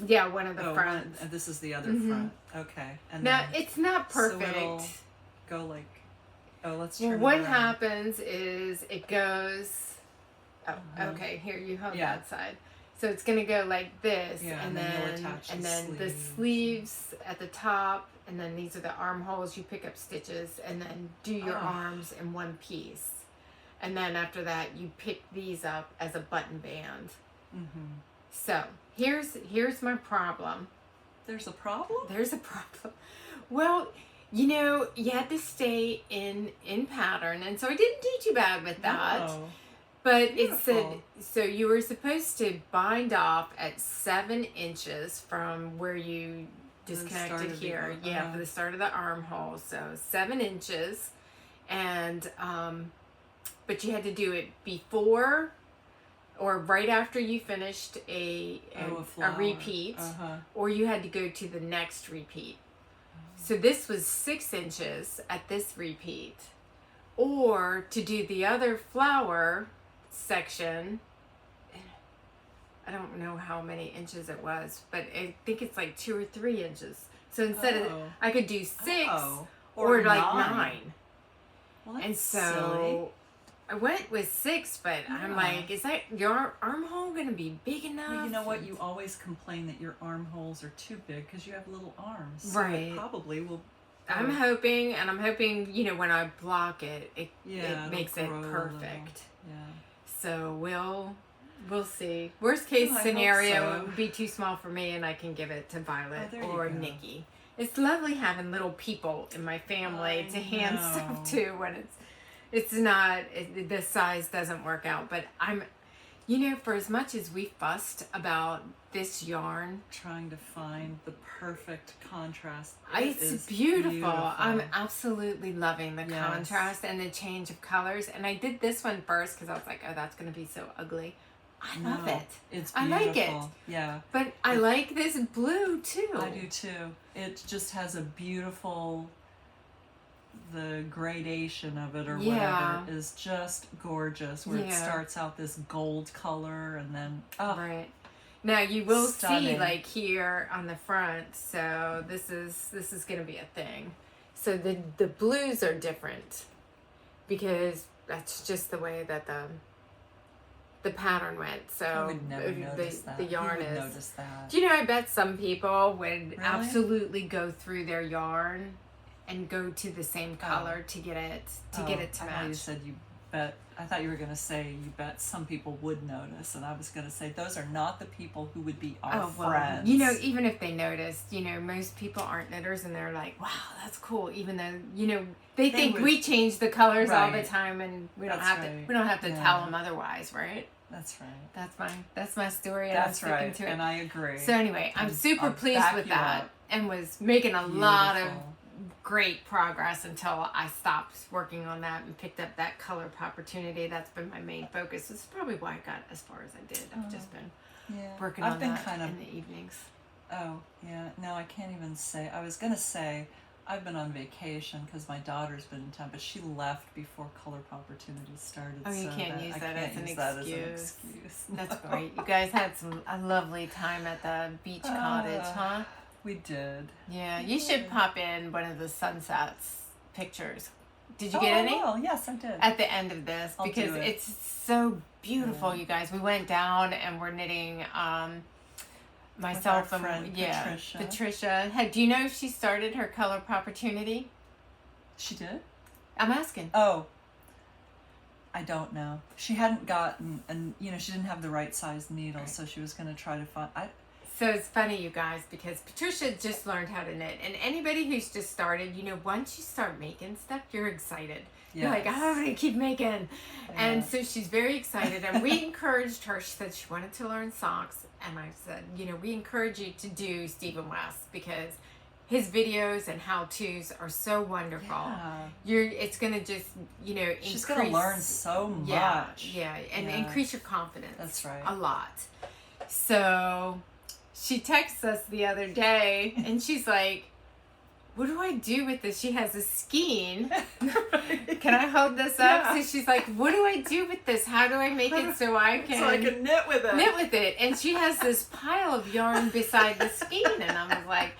Yeah, one of the fronts. And this is the other front. Okay. And now, it's not perfect. So it'll go like, let's turn it what around. happens is it goes, okay, here, you hold that side. So it's going to go like this, and then the sleeves at the top, and then these are the armholes. You pick up stitches, and then do your arms in one piece. And then after that, you pick these up as a button band. Mm-hmm. So here's my problem. There's a problem? There's a problem. Well, you know, you had to stay in pattern, and so I didn't do too bad with that. No. But it said, so you were supposed to bind off at 7 inches from where you disconnected here. Yeah, for the start of the armhole. So 7 inches. And, but you had to do it before or right after you finished a repeat, or you had to go to the next repeat. So this was 6 inches at this repeat. Or to do the other flower section, I don't know how many inches it was, but I think it's like 2 or 3 inches. So instead of, I could do 6 or like 9. Well, that's and so silly. I went with 6, but I'm like, is that your armhole going to be big enough? Well, you know what? You always complain that your armholes are too big because you have little arms. So right. It probably will. I'm hoping, you know, when I block it, it makes it perfect. Yeah. So we'll see. Worst case scenario, it would be too small for me, and I can give it to Violet or Nikki. It's lovely having little people in my family to hand stuff to when it's not, the size doesn't work out. But I'm, you know, for as much as we fussed about this yarn, trying to find the perfect contrast, it's beautiful. I'm absolutely loving the contrast and the change of colors. And I did this one first because I was like, oh, that's going to be so ugly. I love it. It's beautiful. I like it. Yeah. But I like this blue too. I do too. It just has a beautiful, the gradation of it or whatever is just gorgeous. Where it starts out this gold color and then right. Now you will see like here on the front. So this is going to be a thing. So the blues are different because that's just the way that the pattern went. So I would never notice that. The yarn Who would is. Notice that? Do you know? I bet some people would absolutely go through their yarn and go to the same color to get it to match. You said you I thought you were going to say you bet some people would notice, and I was going to say those are not the people who would be our friends. You know, even if they noticed, you know, most people aren't knitters, and they're like, wow, that's cool, even though, you know, they think we change the colors all the time, and we don't have to tell them otherwise, right? That's right. That's my story. That's right, to it. And I agree. So anyway, I'm super pleased with that, and was making a lot of great progress until I stopped working on that and picked up that color Popportunity. That's been my main focus. This is probably why I got as far as I did. I've just been working on that in the evenings. Oh, yeah. No, I can't even say. I was going to say I've been on vacation because my daughter's been in town, but she left before color Popportunity started. Oh, you can't use that as an excuse. That's No. great. You guys had a lovely time at the beach cottage, huh? We did. Yeah, you should pop in one of the sunsets pictures. Did you get any? Oh, yes, I did. At the end of this, because it's so beautiful, you guys. We went down and we're knitting myself and friend, Patricia. Do you know if she started her color Popportunity? She did? I'm asking. Oh, I don't know. She hadn't gotten, and you know, she didn't have the right size needle, so she was going to try to find. So it's funny, you guys, because Patricia just learned how to knit. And anybody who's just started, you know, once you start making stuff, you're excited. Yes. You're like, I'm going to keep making. Yeah. And so she's very excited. And we encouraged her. She said she wanted to learn socks. And I said, you know, we encourage you to do Stephen West because his videos and how-tos are so wonderful. Yeah. It's going to just, you know, she's going to learn so much. Yeah, and increase your confidence. That's right. A lot. So she texts us the other day, and she's like, what do I do with this? She has a skein. Can I hold this up? Yeah. So she's like, what do I do with this? How do I make it so I can knit with it? And she has this pile of yarn beside the skein, and I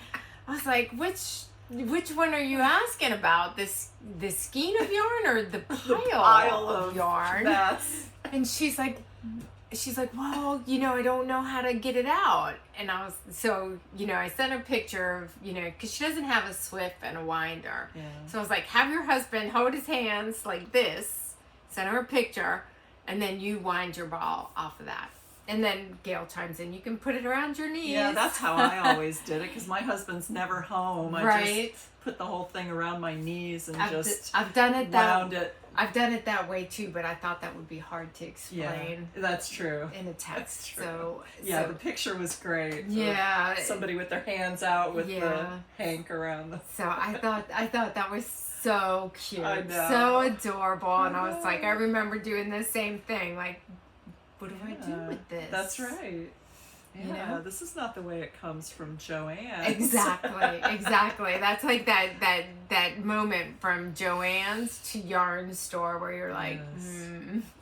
was like, which one are you asking about? The skein of yarn or the pile of yarn? Mess. And she's like, well, you know, I don't know how to get it out. And I sent her a picture of, you know, because she doesn't have a Swift and a winder. Yeah. So I was like, have your husband hold his hands like this, send her a picture, and then you wind your ball off of that. And then Gayle chimes in, you can put it around your knees. Yeah, that's how I always did it, because my husband's never home. I just put the whole thing around my knees and I've done it wound it. I've done it that way too, but I thought that would be hard to explain. Yeah, that's true. In a text. That's true. The picture was great. Yeah. Somebody with their hands out with the hank around them. So I thought that was so cute. I know. So adorable. And I was like, I remember doing the same thing. Like, what do I do with this? That's right. Yeah, you know? This is not the way it comes from Joanne's. Exactly. That's like that moment from Joanne's to Yarn Store where you're like,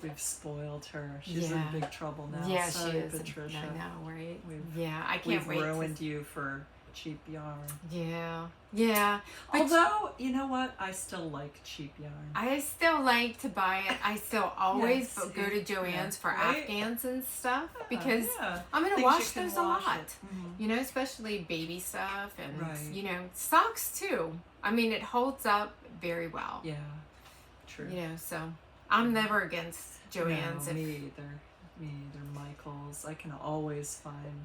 we've spoiled her. She's in big trouble now. Yeah, Sorry, she is. Patricia. I know, right? I can't wait. We've ruined you for cheap yarn. Yeah. But although, you know what? I still like cheap yarn. I still like to buy it. I still always go to Joann's for Afghans and stuff because I'm going to wash those a lot. Mm-hmm. You know, especially baby stuff and, you know, socks too. I mean, it holds up very well. Yeah, true. You know, so I'm never against Joann's. No, me either, Michael's. I can always find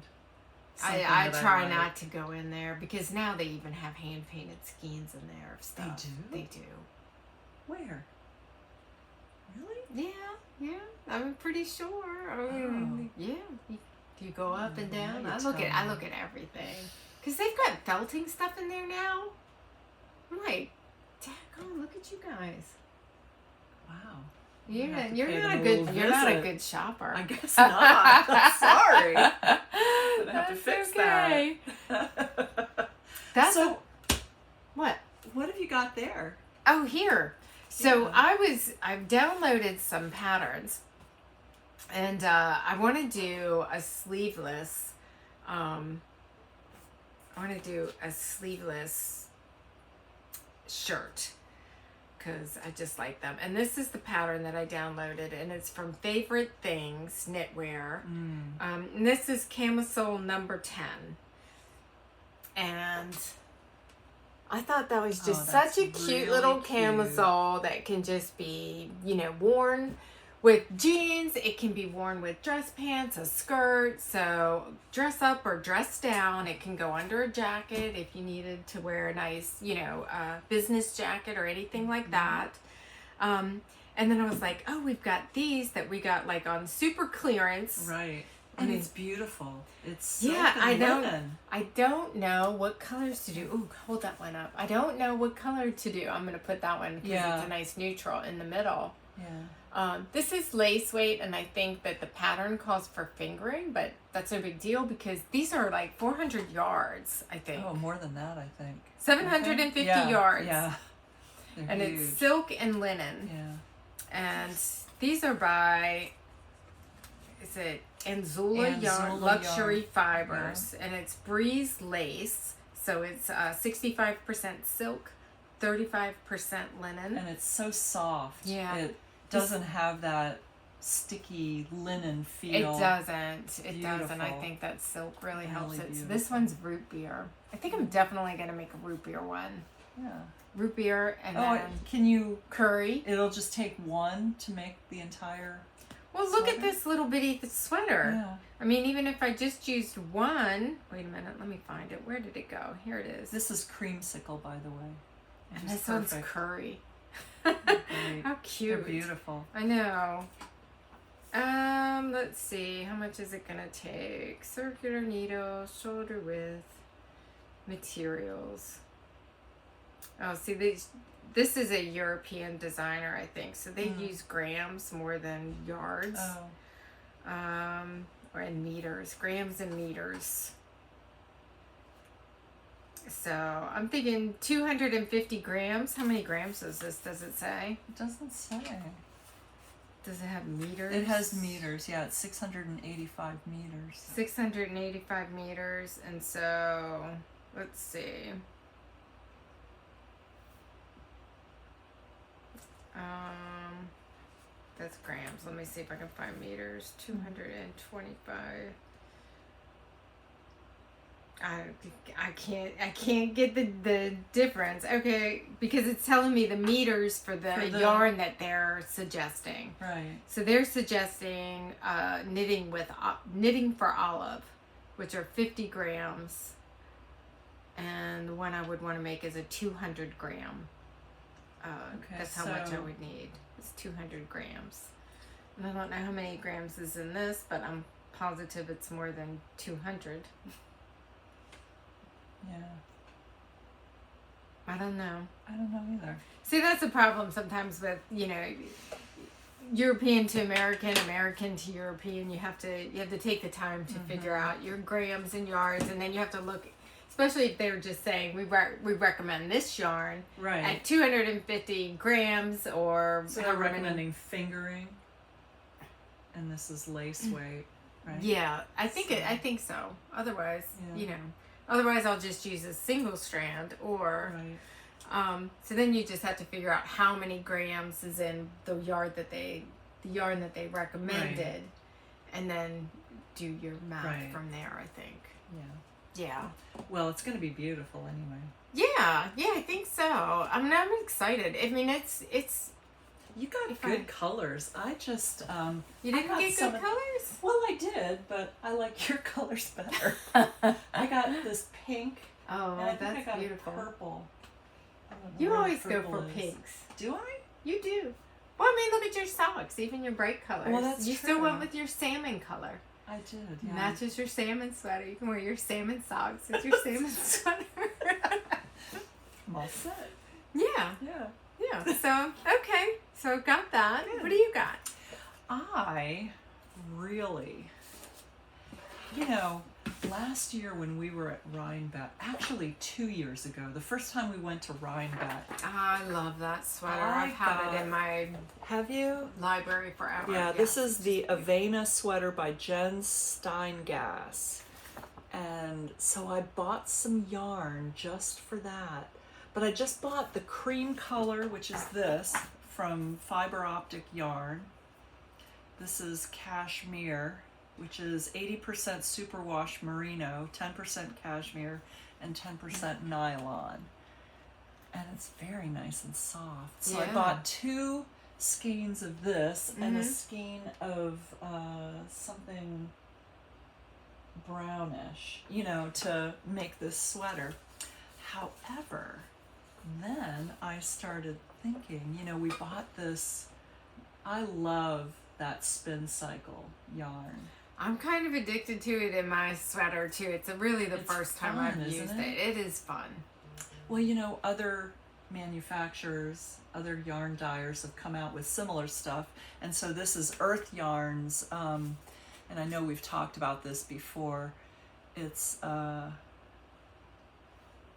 I try not to go in there because now they even have hand painted skeins in there of stuff. They do. Where? Really? Yeah. I'm pretty sure. Yeah. You go up and down. I look at everything because they've got felting stuff in there now. I'm like, daggone, look at you guys. Wow. You're not a good shopper. I guess not. Sorry. I'm gonna have to fix that. What? What have you got there? Oh, here. So I've downloaded some patterns, and I want to do a sleeveless. Shirt. Because I just like them. And this is the pattern that I downloaded, and it's from Favorite Things Knitwear. And this is camisole number 10. And I thought that was just that's such a cute really little cute. camisole that can just be, you know, worn with jeans. It can be worn with dress pants, a skirt. So dress up or dress down. It can go under a jacket if you needed to wear a nice, you know, business jacket or anything like that. And then I was like, oh, we've got these that we got like on super clearance. Right. And it's beautiful. It's silk yeah, and linen. I don't know what colors to do. Ooh, hold that one up. I don't know what color to do. I'm gonna put that one because it's a nice neutral in the middle. Yeah. This is lace weight, and I think that the pattern calls for fingering, but that's no big deal because these are like 400 yards, I think. Oh, more than that, I think. 750 yards. Yeah. And huge. it's silk and linen. Yeah. And these are by, is it Anzula Yarn Luxury Fibers, and it's breeze lace, so it's 65% silk, 35% linen, and it's so soft. Yeah, it doesn't have that sticky linen feel. It doesn't. I think that silk really helps it. So this one's root beer. I think I'm definitely gonna make a root beer one. Yeah. Root beer, and then can you curry? It'll just take one to make the entire. Well, look at this little bitty sweater. Yeah. I mean, even if I just used one... Wait a minute, let me find it. Where did it go? Here it is. This is creamsicle, by the way. And this one's curry. Great. How cute. They're beautiful. I know. Let's see. How much is it going to take? Circular needle, shoulder width, materials. Oh, see, this is a European designer, I think. So they use grams more than yards. Oh. Or in meters. Grams and meters. So I'm thinking 250 grams. How many grams is this? Does it say? It doesn't say. Does it have meters? It has meters. Yeah, it's 685 meters. 685 meters. And so, let's see. That's grams. Let me see if I can find meters. 225. I can't get the difference. Okay, because it's telling me the meters for the yarn that they're suggesting. Right. So they're suggesting knitting for olive, which are 50 grams, and the one I would want to make is a 200 gram. That's how much I would need. It's 200 grams. And I don't know how many grams is in this, but I'm positive it's more than 200. Yeah. I don't know. I don't know either. See, that's a problem sometimes with, European to American, American to European. You have to take the time to figure out your grams and yards, and then you have to look, especially if they were just saying we recommend this yarn at 250 grams, or so they're recommending fingering, and this is lace weight, right? Yeah, I think so. Otherwise, otherwise I'll just use a single strand, or so then you just have to figure out how many grams is in the yarn that they recommended, and then do your math from there. I think. Yeah. Well, it's going to be beautiful anyway. Yeah, I think so. I mean, I'm excited. I mean, it's. You got good colors. I just You didn't get good colors? Well, I did, but I like your colors better. I got this pink. Oh, and I think that's I got beautiful. A purple. You always go for pinks. Do I? You do. Well, I mean, look at your socks, even your bright colors. Well, that's you true. still went with your salmon color. I did, yeah. Matches your salmon sweater. You can wear your salmon socks with your salmon sweater. I'm all set. Yeah. So, okay. So I've got that. Good. What do you got? I really, last year when we were at Rhinebeck, actually 2 years ago, the first time we went to Rhinebeck. I love that sweater. I've had it in my library forever. Yeah, this is the Avena sweater by Jen Steingass. And so I bought some yarn just for that. But I just bought the cream color, which is this, from Fiber Optic Yarn. This is cashmere, which is 80% superwash merino, 10% cashmere, and 10% nylon. and it's very nice and soft. So I bought 2 skeins of this and a skein of something brownish, to make this sweater. However, then I started thinking, we bought this, I love that spin cycle yarn. I'm kind of addicted to it in my sweater too. It's really the first time I've used it. It is fun. Well, other manufacturers, other yarn dyers have come out with similar stuff. And so this is Earth Yarns, and I know we've talked about this before. It's,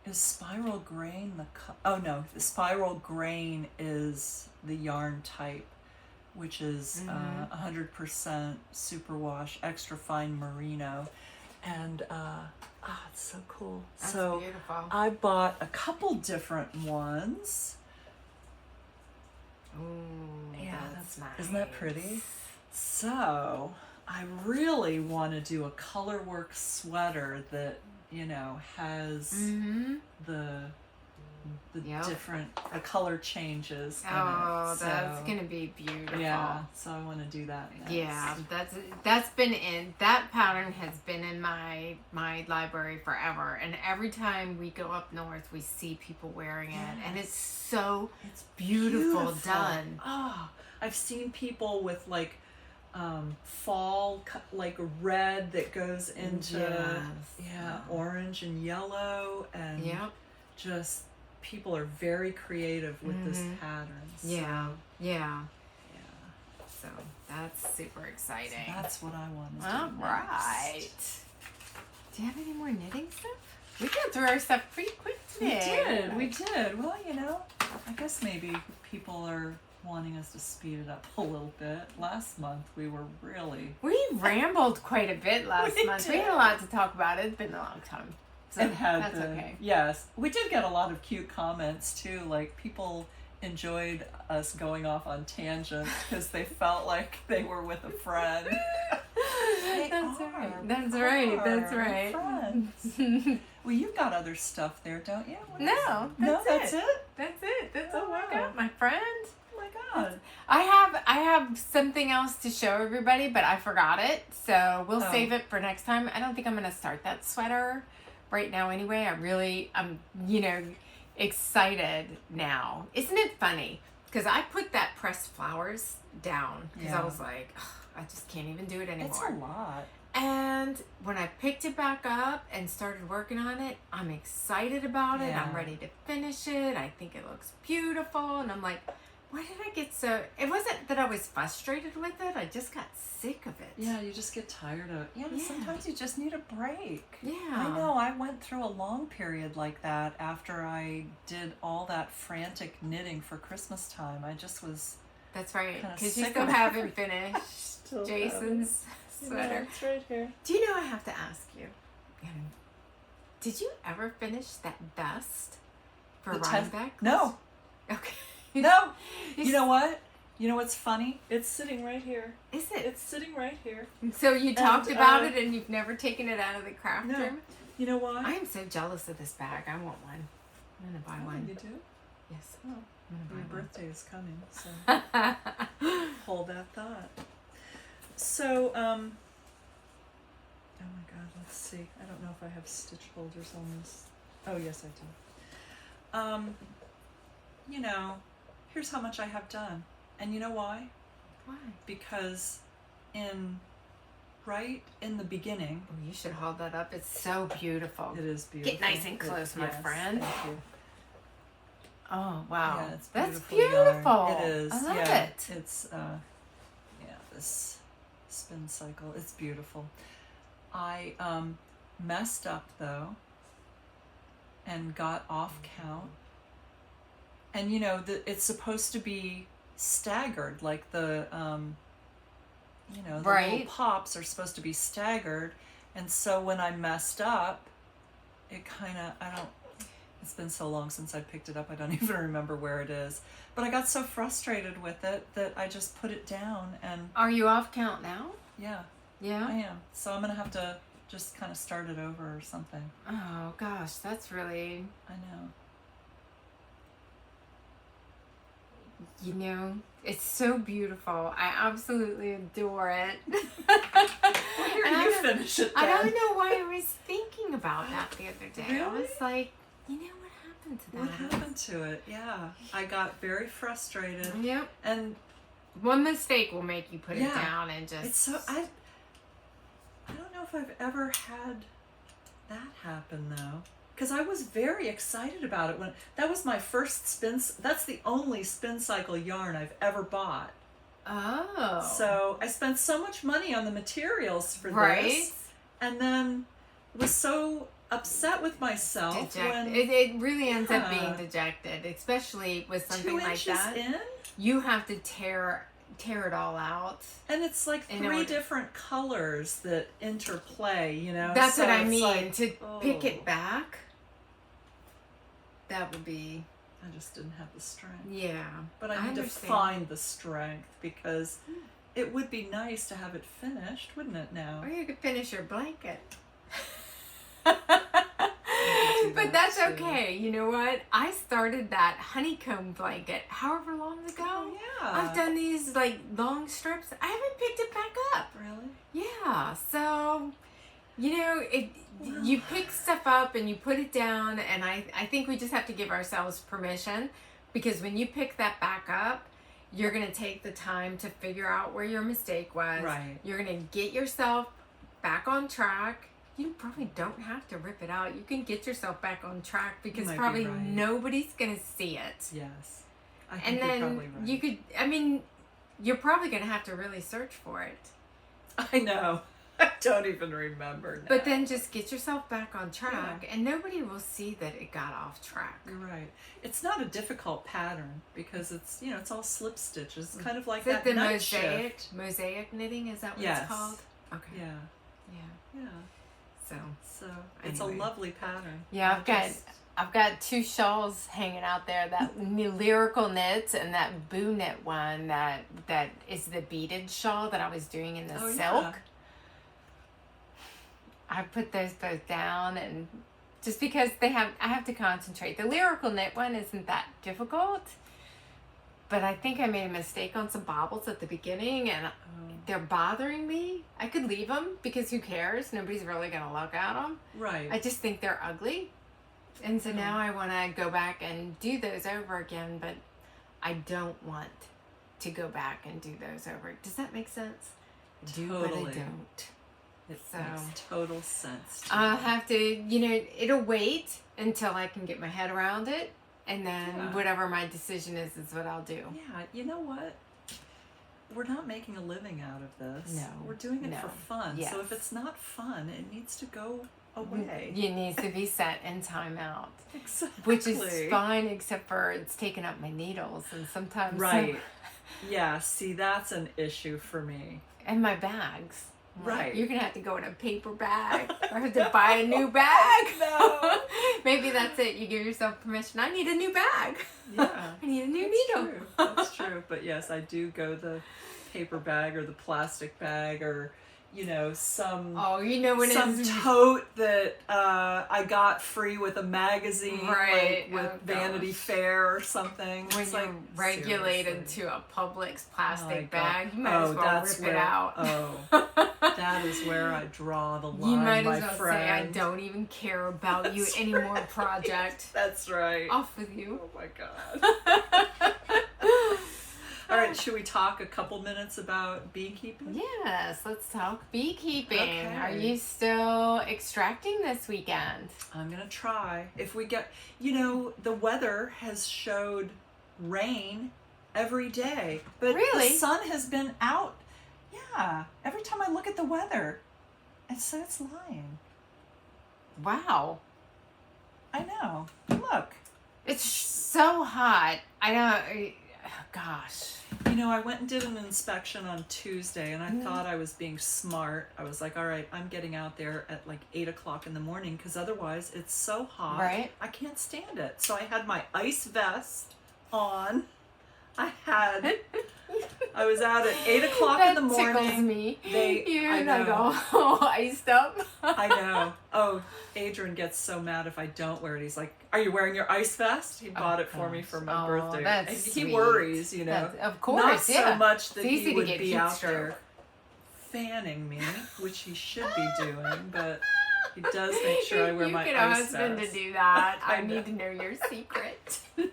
is Spiral Grain the Spiral Grain is the yarn type, which is 100% superwash, extra fine merino. And it's so cool. That's so beautiful. I bought a couple different ones. Ooh, Yeah, that's nice. Isn't that pretty? So I really want to do a colorwork sweater that has the different color changes. Oh, that's gonna be beautiful. Yeah, so I want to do that next. Yeah, that's been that pattern has been in my library forever, and every time we go up north, we see people wearing it, and it's beautiful done. Oh, I've seen people with fall red that goes into orange and yellow, and just people are very creative with this pattern. So that's super exciting. So that's what I want to do. All right. Do you have any more knitting stuff? We got through our stuff pretty quick today. We did. Well, I guess maybe people are wanting us to speed it up a little bit. Last month we rambled quite a bit last month. We had a lot to talk about. It's been a long time. So that's okay. Yes. We did get a lot of cute comments too. People enjoyed us going off on tangents because they felt like they were with a friend. That's right. Friends. Well, you've got other stuff there, don't you? That's it. That's all I got, my friend. Oh my God. I have something else to show everybody, but I forgot it, so we'll save it for next time. I don't think I'm gonna start that sweater right now anyway. I'm excited now. Isn't it funny? Because I put that pressed flowers down because I was like, I just can't even do it anymore. It's a lot. And when I picked it back up and started working on it, I'm excited about it. I'm ready to finish it. I think it looks beautiful. And I'm like, why did I get so... It wasn't that I was frustrated with it. I just got sick of it. Yeah, you just get tired of it. Yeah, sometimes you just need a break. Yeah. I know. I went through a long period like that after I did all that frantic knitting for Christmas time. I just was... That's right. Because you still haven't finished Jason's sweater. Yeah, it's right here. Do you know, I have to ask you, did you ever finish that vest for Rhinebeck? No. Okay. No. You know what? You know what's funny? It's sitting right here. Is it? It's sitting right here. So you talked about it and you've never taken it out of the craft room? You know why? I am so jealous of this bag. I want one. I'm going to buy one. You do? Yes. Oh. Your birthday is coming, so hold that thought. So, oh my God, let's see. I don't know if I have stitch holders on this. Oh, yes, I do. Here's how much I have done. And you know why? Why? Because right in the beginning... Oh, you should hold that up. It's so beautiful. It is beautiful. Get nice and close, my friend. Thank you. Oh, wow. Yeah, it's That's beautiful. beautiful. It is. I love it. it. It's, this spin cycle. It's beautiful. I messed up, though, and got off count. And, it's supposed to be staggered, like the little pops are supposed to be staggered. And so when I messed up, it kind of, it's been so long since I picked it up, I don't even remember where it is. But I got so frustrated with it that I just put it down. And are you off count now? Yeah. Yeah? I am. So I'm going to have to just kind of start it over or something. Oh, gosh, that's really... I know. You know, it's so beautiful. I absolutely adore it. Well, here, you finish it then. I don't know why I was thinking about that the other day. Really? I was like, you know, what happened to that? What happened to it? Yeah. I got very frustrated. Yep. And one mistake will make you put it down and just... It's so... I don't know if I've ever had that happen, though. Because I was very excited about it when that was my first spin. That's the only spin cycle yarn I've ever bought. Oh. So I spent so much money on the materials for this, and then was so upset with myself when it really ends up being dejected, especially with something like that. 2 inches in, you have to tear it all out, and it's like three different colors that interplay. You know, that's so what I mean. Like, to pick it back, that would be. I just didn't have the strength. Yeah, but I need to find the strength because it would be nice to have it finished, wouldn't it? Now, or you could finish your blanket. But that's okay. You know what? I started that honeycomb blanket however long ago. Oh, yeah. I've done these like long strips. I haven't picked it back up. Really? Yeah. So, you know, you pick stuff up and you put it down, and I think we just have to give ourselves permission, because when you pick that back up, you're going to take the time to figure out where your mistake was. Right. You're going to get yourself back on track. You probably don't have to rip it out. You can get yourself back on track because probably nobody's going to see it. Yes. I think and then you're probably right. you could, I mean, you're probably going to have to really search for it. I know. I don't even remember now. But then just get yourself back on track, and nobody will see that it got off track. You're right. It's not a difficult pattern because it's, you know, it's all slip stitches. It's kind of like that night shift. Mosaic knitting, is that what it's called? Okay. Yeah. Yeah. Yeah. So it's anyway. a lovely pattern. Yeah, I've got 2 shawls hanging out there, that Lyrical Knits and that Boo Knit one that is the beaded shawl that I was doing in the silk. Yeah. I put those both down, and just because I have to concentrate. The Lyrical Knit one isn't that difficult, but I think I made a mistake on some bobbles at the beginning, and they're bothering me. I could leave them because who cares? Nobody's really going to look at them. Right. I just think they're ugly. And so now I want to go back and do those over again, but I don't want to go back and do those over. Does that make sense? Totally. Do, but I don't. It makes total sense. I'll have to, you know, it'll wait until I can get my head around it. And then whatever my decision is what I'll do. Yeah, you know what? We're not making a living out of this. No. We're doing it for fun. Yes. So if it's not fun, it needs to go away. It needs to be set in time out. Exactly. Which is fine, except for it's taking up my needles. And sometimes... Right. Yeah, see, that's an issue for me. And my bags. Right. You're going to have to go in a paper bag or have to buy a new bag. No. Maybe that's it. You give yourself permission. I need a new bag. Yeah. I need a new needle. True. That's true. But yes, I do go the paper bag or the plastic bag or, you know, some tote that I got free with a magazine, like with Vanity Fair or something. When it's you're like, regulated seriously. to a Publix plastic bag, you might as well that's rip it out. That is where I draw the line, you might my as well friend. say, I don't even care about you anymore, project. That's right. Off with you. Oh my God. All right, should we talk a couple minutes about beekeeping? Yes, let's talk beekeeping. Okay. Are you still extracting this weekend? I'm going to try. If we get, you know, the weather has showed rain every day, but really? The sun has been out. Yeah, every time I look at the weather, it's lying. Wow. I know. Look. It's so hot. I don't... Gosh. You know, I went and did an inspection on Tuesday, and I thought I was being smart. I was like, all right, I'm getting out there at like 8 o'clock in the morning because otherwise it's so hot. Right. I can't stand it. So I had my ice vest on. I was out at 8 o'clock in the morning. Tickles me. I and I go all iced up. I know. Oh, Adrian gets so mad if I don't wear it. He's like, "Are you wearing your ice vest?" He bought it for me for my birthday. That's he sweet. worries, you know. Of course, not so much that it's easy he would to get be out stroke. there fanning me, which he should be doing, but he does make sure I wear my ice vest. You get a husband to do that. I know. need to know your secret. I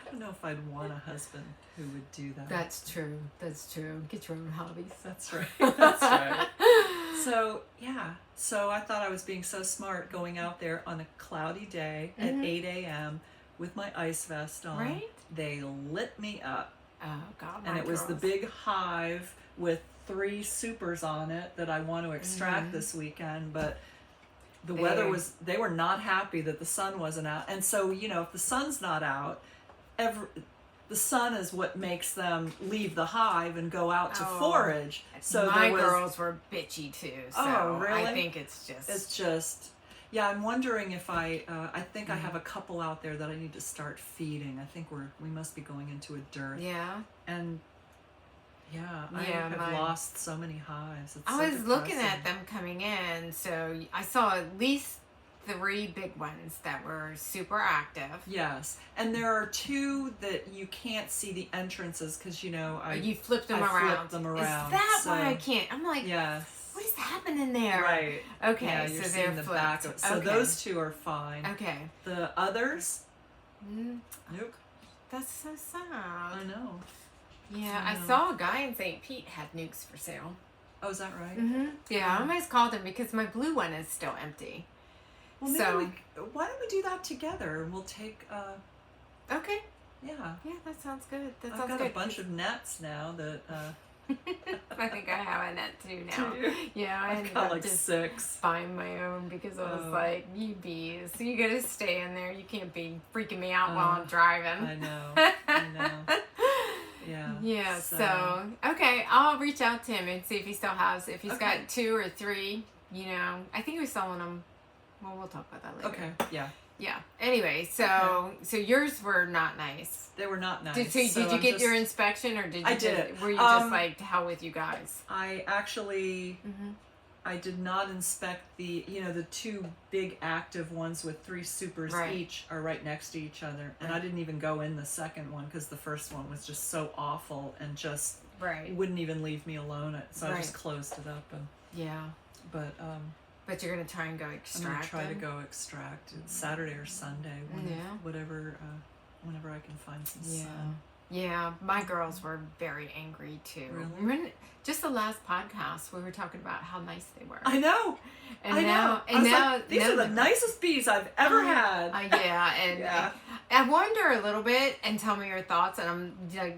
don't know if I'd want a husband who would do that. That's true. That's true. Get your own hobbies. That's right. That's right. So, yeah. So I thought I was being so smart going out there on a cloudy day at 8 a.m. with my ice vest on. Right? They lit me up. Oh, God. And it was the big hive with 3 supers on it that I want to extract this weekend, but the weather was, they were not happy that the sun wasn't out. And so, you know, if the sun's not out, the sun is what makes them leave the hive and go out to forage. So my girls were bitchy too. So really? I think it's just. Yeah, I'm wondering if I think I have a couple out there that I need to start feeding. I think we must be going into a dearth. Yeah. And I have lost so many hives. It's I so was looking depressing. at them coming in, so I saw at least 3 big ones that were super active. Yes, and there are 2 that you can't see the entrances because you flipped them around. Is that why I can't? I'm like, yes. What is happening there? Right. Okay, yeah, you're so seeing they're the flipped. back of, so those 2 are fine. Okay. The others, nope. That's so sad. I know. Yeah, I saw a guy in St. Pete had nukes for sale. Oh, is that right? Mm-hmm. Yeah, I almost called him because my blue one is still empty. Well, maybe why don't we do that together? We'll take. Okay. Yeah. Yeah, that sounds good. I've got a bunch of nets now that. I think I have a net too now. Yeah, I I've got like 6. Buying my own because I was like, you bees, you gotta stay in there. You can't be freaking me out while I'm driving. I know. Yeah. Yeah. So okay, I'll reach out to him and see if he still has. If he's got 2 or 3, I think he was selling them. Well, we'll talk about that later. Okay. Yeah. Yeah. Anyway, so yours were not nice. They were not nice. Did you get your inspection, or did you? I did. Were you just like, to hell with you guys? I actually, I did not inspect the 2 big active ones with 3 supers each are right next to each other, and I didn't even go in the second one because the first one was just so awful and just wouldn't even leave me alone. So I just closed it up But you're gonna try and go extract. I'm gonna try to go extract. It's Saturday or Sunday, whenever I can find some sun. Yeah, my girls were very angry too. Really? Just the last podcast, we were talking about how nice they were. I know. And now, these are the nicest bees I've ever had. I wonder a little bit, and tell me your thoughts. And I'm like,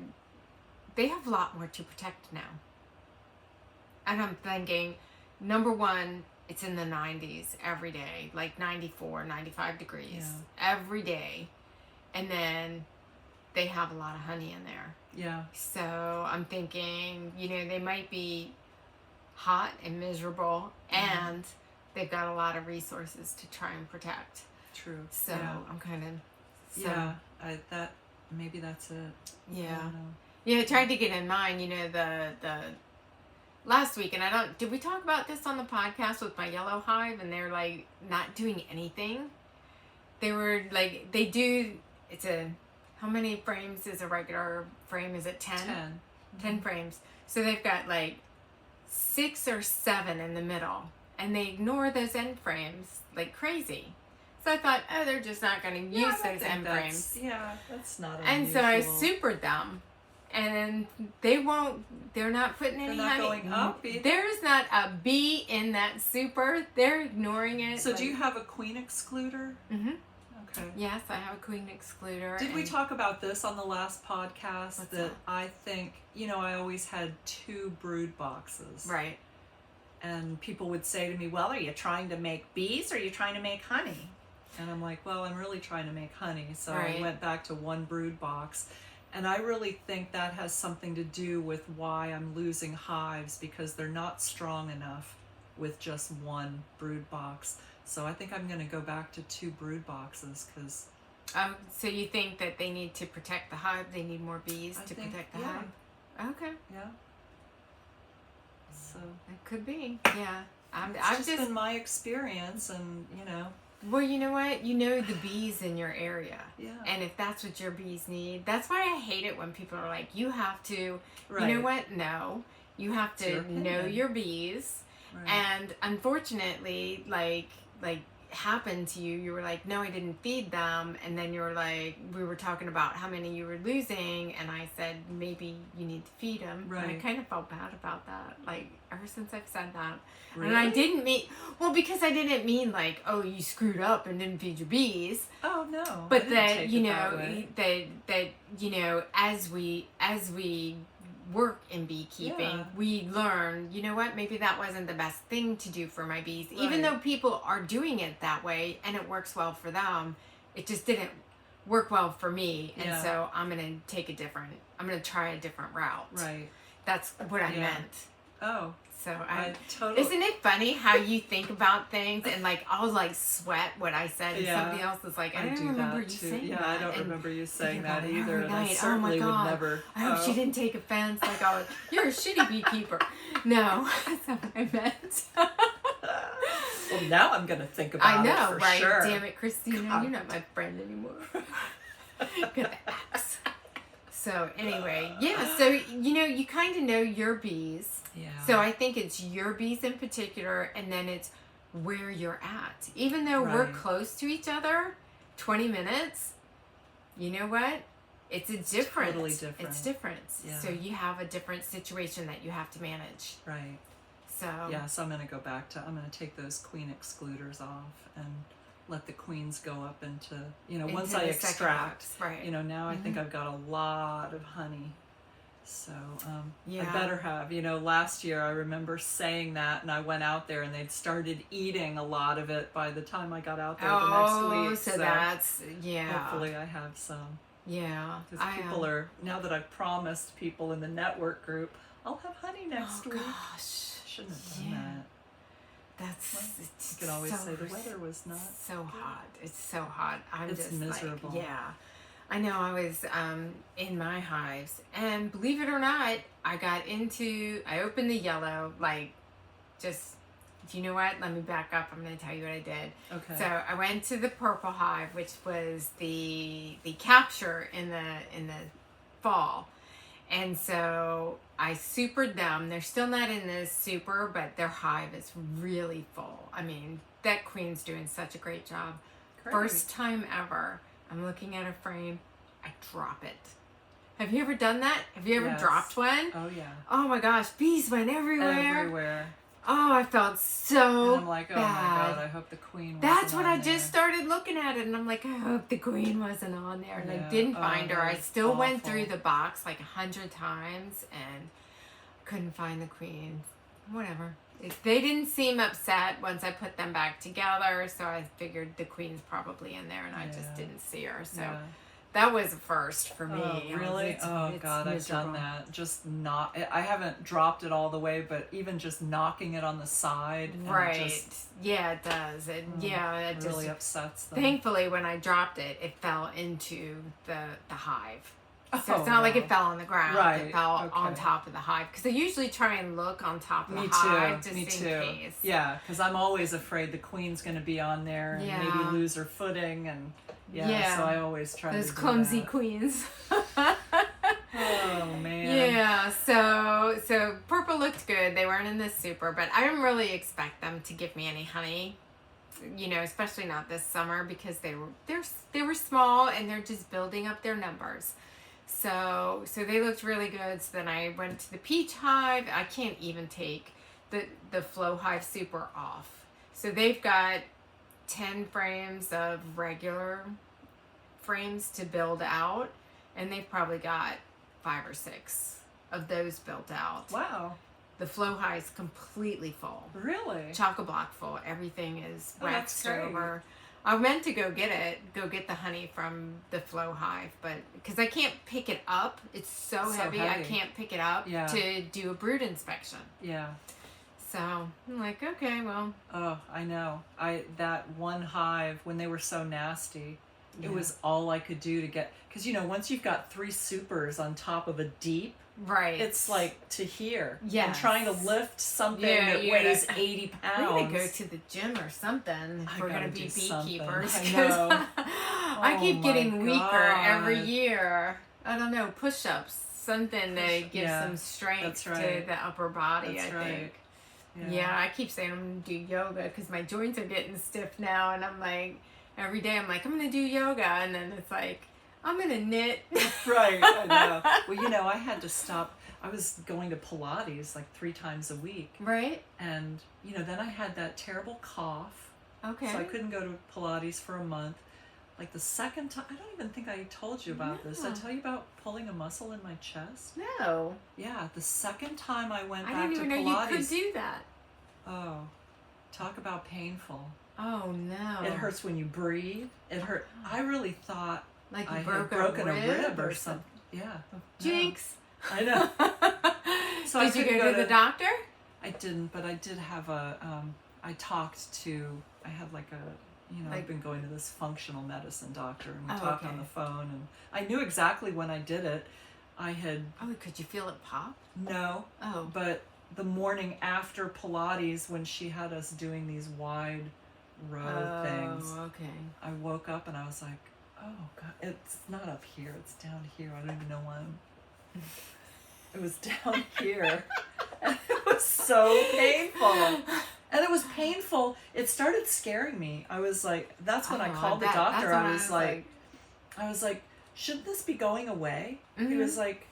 they have a lot more to protect now. And I'm thinking, number one, it's in the 90s every day, like 94, 95 degrees every day. And then they have a lot of honey in there. Yeah. So I'm thinking, they might be hot and miserable, and they've got a lot of resources to try and protect. True. So I'm kind of... maybe that's it. Yeah. I tried to get in mind, the last week, and did we talk about this on the podcast with my yellow hive, and they're like not doing anything? They were like, how many frames is a regular frame? Is it 10? 10. 10 frames. So they've got like 6 or 7 in the middle, and they ignore those end frames like crazy. So I thought, they're just not going to use those end frames. Yeah, that's not unusual. And so I supered them. And they're not putting any honey. They're not going up either? There's not a bee in that super. They're ignoring it. So do you have a queen excluder? Mm-hmm. Okay. Yes, I have a queen excluder. Did we talk about this on the last podcast? What's that? I think, I always had 2 brood boxes. Right. And people would say to me, well, are you trying to make bees or are you trying to make honey? And I'm like, well, I'm really trying to make honey. So I went back to 1 brood box. And I really think that has something to do with why I'm losing hives, because they're not strong enough with just 1 brood box. So I think I'm going to go back to 2 brood boxes because... so you think that they need to protect the hive? They need more bees to protect the hive? Okay. Yeah. So it could be. Yeah. I've just been my experience, and Well, you know what? You know the bees in your area. Yeah. And if that's what your bees need, that's why I hate it when people are like, you have to, Right. you know what? No. You have to know your bees. Right. And unfortunately, like happened to you, you were like, no, I didn't feed them. And then you were like, we were talking about how many you were losing. And I said, maybe you need to feed them. Right. And I kind of felt bad about that. Like, ever since I've said that. Really? And I didn't mean, well, because I didn't mean like, oh, you screwed up and didn't feed your bees. Oh, no. But that, you know, that, you know, as we work in beekeeping, we learn, you know what, maybe that wasn't the best thing to do for my bees. Right. Even though people are doing it that way and it works well for them, it just didn't work well for me. And so I'm going to try a different route. Right. That's what I meant. Oh. So I totally... Isn't it funny how you think about things and like I'll like sweat what I said and somebody else is like, I don't remember you saying that. I don't remember you saying that either. And I oh certainly my God. would never. I hope she didn't take offense. Like, oh, you're a shitty beekeeper. No, that's not what I meant. Well, now I'm going to think about it for right? Sure. Damn it, Christina, you're not my friend anymore. Got the axe. So anyway, so you know, you kind of know your bees. Yeah. So I think it's your bees in particular, and then it's where you're at. Even though we're close to each other, 20 minutes, you know what? It's a different. Totally different. It's different. Yeah. So you have a different situation that you have to manage. Right. So. Yeah, so I'm going to take those queen excluders off and let the queens go up into once I extract, right. Now I think I've got a lot of honey. So yeah. I better have, last year I remember saying that and I went out there and they'd started eating a lot of it by the time I got out there the next week. So that's, hopefully I have some. Yeah. Because people are, now that I've promised people in the network group, I'll have honey next week. Gosh. Shouldn't have done that. You can always say the weather was not so good. Hot. It's so hot. It's just miserable. Like, I know. I was in my hives, and believe it or not, I opened the yellow, you know what? Let me back up. I'm going to tell you what I did. Okay. So I went to the purple hive, which was the capture in the fall. And so I supered them. They're still not in the super, but their hive is really full. I mean, that queen's doing such a great job. Great. First time ever, I'm looking at a frame, I drop it. Have you ever done that? Have you ever dropped one? Oh, yeah. Oh my gosh, bees went everywhere. Everywhere. Oh, I felt so and I'm like, oh bad. My God, I hope the queen wasn't That's when I there. just started looking at it, and I'm like, I hope the queen wasn't on there. And I didn't find her. I still went through the box like 100 times and couldn't find the queen. Whatever. They didn't seem upset once I put them back together, so I figured the queen's probably in there, and I just didn't see her. So that was a first for me. Oh, really? It's God, miserable. I've done that. I haven't dropped it all the way, but even just knocking it on the side. Right. Yeah, it does. It really upsets them. Thankfully, when I dropped it, it fell into the hive. So it's not like it fell on the ground. Right. It fell on top of the hive. Because I usually try and look on top of the hive just in case. Yeah, because I'm always afraid the queen's going to be on there and maybe lose her footing. And so I always try those to do clumsy that. queens. Oh, man. Yeah, so purple looked good. They weren't in the super, but I didn't really expect them to give me any honey. Especially not this summer because they were small and they're just building up their numbers. So they looked really good. So then I went to the peach hive. I can't even take the flow hive super off. So they've got 10 frames of regular frames to build out, and they've probably got 5 or 6 of those built out. Wow. The flow hive's completely full. Really? Chock-a-block full. Everything is waxed that's over. I meant to go get the honey from the flow hive, but because I can't pick it up, it's so heavy. I can't pick it up to do a brood inspection. Yeah. So I'm like, okay, well. Oh, I know. That one hive, when they were so nasty, it was all I could do to get, because once you've got 3 supers on top of a deep, Right. It's like to here. Yes. And trying to lift something that weighs 80 pounds. We're going to go to the gym or something if we're going to be beekeepers. I know. I keep getting weaker God. every year. I don't know, push-ups. Something to give some strength to the upper body, I think. Yeah, I keep saying I'm going to do yoga because my joints are getting stiff now. And I'm like, every day I'm like, I'm going to do yoga. And then it's like, I'm going to knit. Right, I know. Well, you know, I had to stop. I was going to Pilates like 3 times a week. Right. And, you know, then I had that terrible cough. Okay. So I couldn't go to Pilates for a month. Like the second time, I don't even think I told you about this. Did I tell you about pulling a muscle in my chest? No. Yeah, the second time I went back I didn't to even Pilates. know you could do that. Oh, talk about painful. Oh, no. It hurts when you breathe. It hurt. I really thought like I you had broken a rib or something. Yeah. Jinx. No. I know. So did you go to the doctor? I didn't, but I did have I talked to, I had like a, you know, I've been going to this functional medicine doctor, and we talked on the phone, and I knew exactly when I did it. I had... Oh, could you feel it pop? No. Oh. But the morning after Pilates, when she had us doing these wide row things, okay. I woke up and I was like, oh God, it's not up here, it's down here. I don't even know why it was down here. And it was so painful. And it was painful. It started scaring me. I was like, that's when I called the doctor. I was like, should this be going away? Mm-hmm. He was like,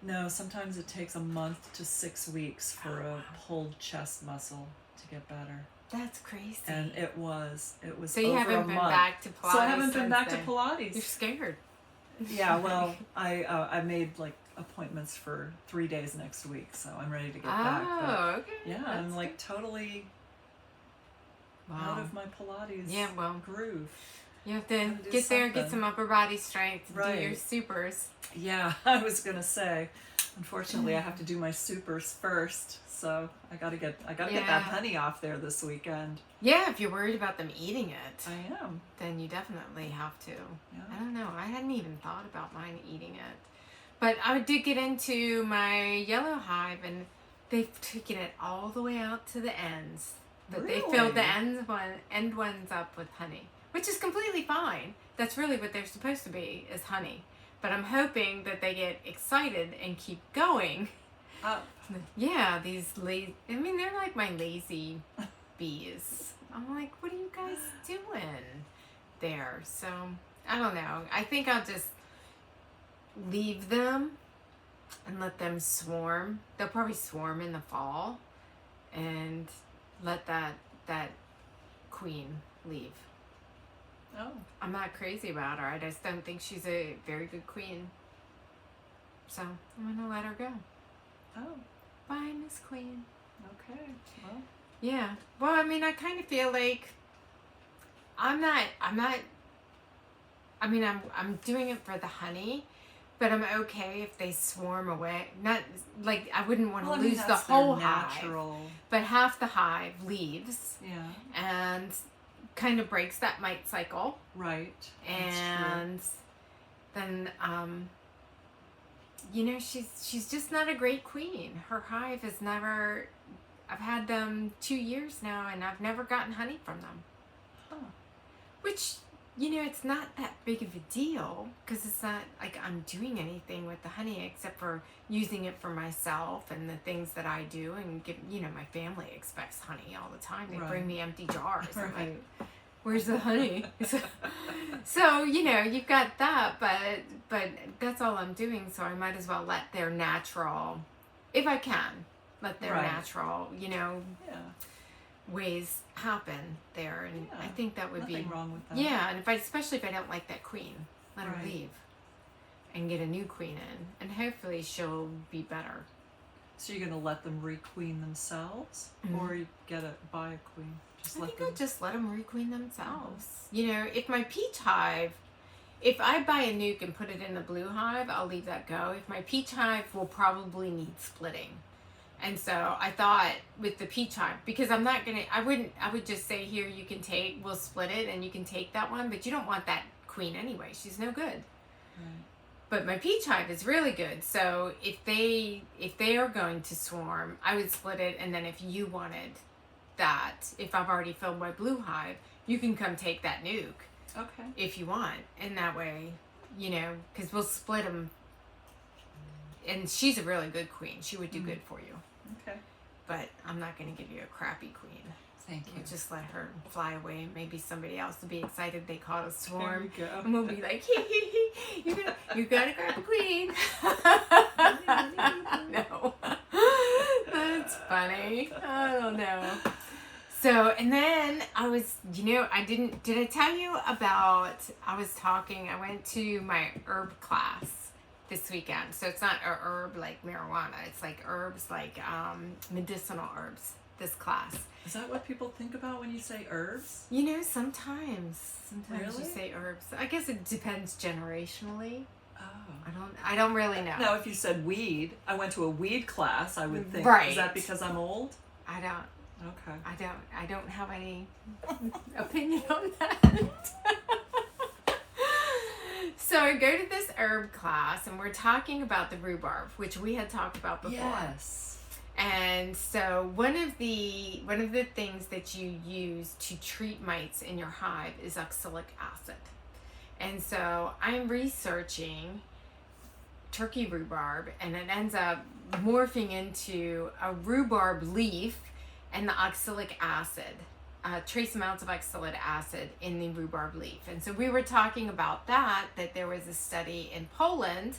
no, sometimes it takes a month to 6 weeks for a pulled chest muscle to get better. That's crazy. And it was so you over haven't a been month. back to Pilates. So I haven't been back to Pilates. You're scared. Yeah, well, I made like appointments for 3 days next week, so I'm ready to get back. But, okay. Yeah, I'm like totally out of my Pilates groove. You have to get there, get some upper body strength, do your supers. Yeah, I was gonna say. Unfortunately, I have to do my supers first, so I gotta get that honey off there this weekend. Yeah, if you're worried about them eating it, I am. Then you definitely have to. Yeah. I don't know. I hadn't even thought about mine eating it, but I did get into my yellow hive, and they've taken it all the way out to the ends. But really? They filled the end ones up with honey, which is completely fine. That's really what they're supposed to be, is honey. But I'm hoping that they get excited and keep going. Yeah, these lazy... I mean, they're like my lazy bees. I'm like, what are you guys doing there? So, I don't know. I think I'll just leave them and let them swarm. They'll probably swarm in the fall. And let that queen leave. Oh. I'm not crazy about her. I just don't think she's a very good queen. So I'm gonna let her go. Oh. Bye, Miss Queen. Okay. Well. Yeah. Well, I mean, I kind of feel like I'm doing it for the honey, but I'm okay if they swarm away. Not like I wouldn't want to lose the whole hive, but half the hive leaves. Yeah. And kind of breaks that mite cycle. Right. And then you know, she's just not a great queen. Her hive has never... I've had them 2 years now, and I've never gotten honey from them. Huh. Which, you know, it's not that big of a deal, because it's not like I'm doing anything with the honey except for using it for myself and the things that I do, and give, you know, my family expects honey all the time. They bring me empty jars. I'm like, where's the honey? So, you know, you've got that, but that's all I'm doing, so I might as well let their natural, if I can, let their natural, you know, ways happen there, and I think that would Nothing be wrong with that. Yeah, and especially if I don't like that queen, let her leave and get a new queen in, and hopefully she'll be better. So you're gonna let them requeen themselves, or you buy a queen? I think I'll just let them requeen themselves. You know, if my peach hive, if I buy a nuke and put it in the blue hive, I'll leave that go. If my peach hive will probably need splitting. And so I thought with the peach hive, because I'm not going to, I would just say, here, you can take, we'll split it and you can take that one, but you don't want that queen anyway. She's no good. But my peach hive is really good. So if they are going to swarm, I would split it. And then if you wanted that, if I've already filled my blue hive, you can come take that nuke. Okay. If you want. And that way, you know, because we'll split them. And she's a really good queen. She would do good for you. Okay. But I'm not going to give you a crappy queen. Thank you. We'll just let her fly away. Maybe somebody else will be excited they caught a swarm. There you go. And we'll be like, you got to grab a queen. No. That's funny. I don't know. So, and then I was, you know, did I tell you about, I went to my herb class this weekend. So it's not a herb like marijuana. It's like herbs, like medicinal herbs, this class. Is that what people think about when you say herbs? You know, sometimes Really? you say herbs. I guess it depends generationally. Oh. I don't really know. Now, if you said weed, I went to a weed class, I would think, Right. Is that because I'm old? I don't. Okay. I don't have any opinion on that. So I go to this herb class and we're talking about the rhubarb, which we had talked about before. Yes. And so one of the things that you use to treat mites in your hive is oxalic acid. And so I'm researching turkey rhubarb, and it ends up morphing into a rhubarb leaf and the oxalic acid, trace amounts of oxalic acid in the rhubarb leaf. And so we were talking about that there was a study in Poland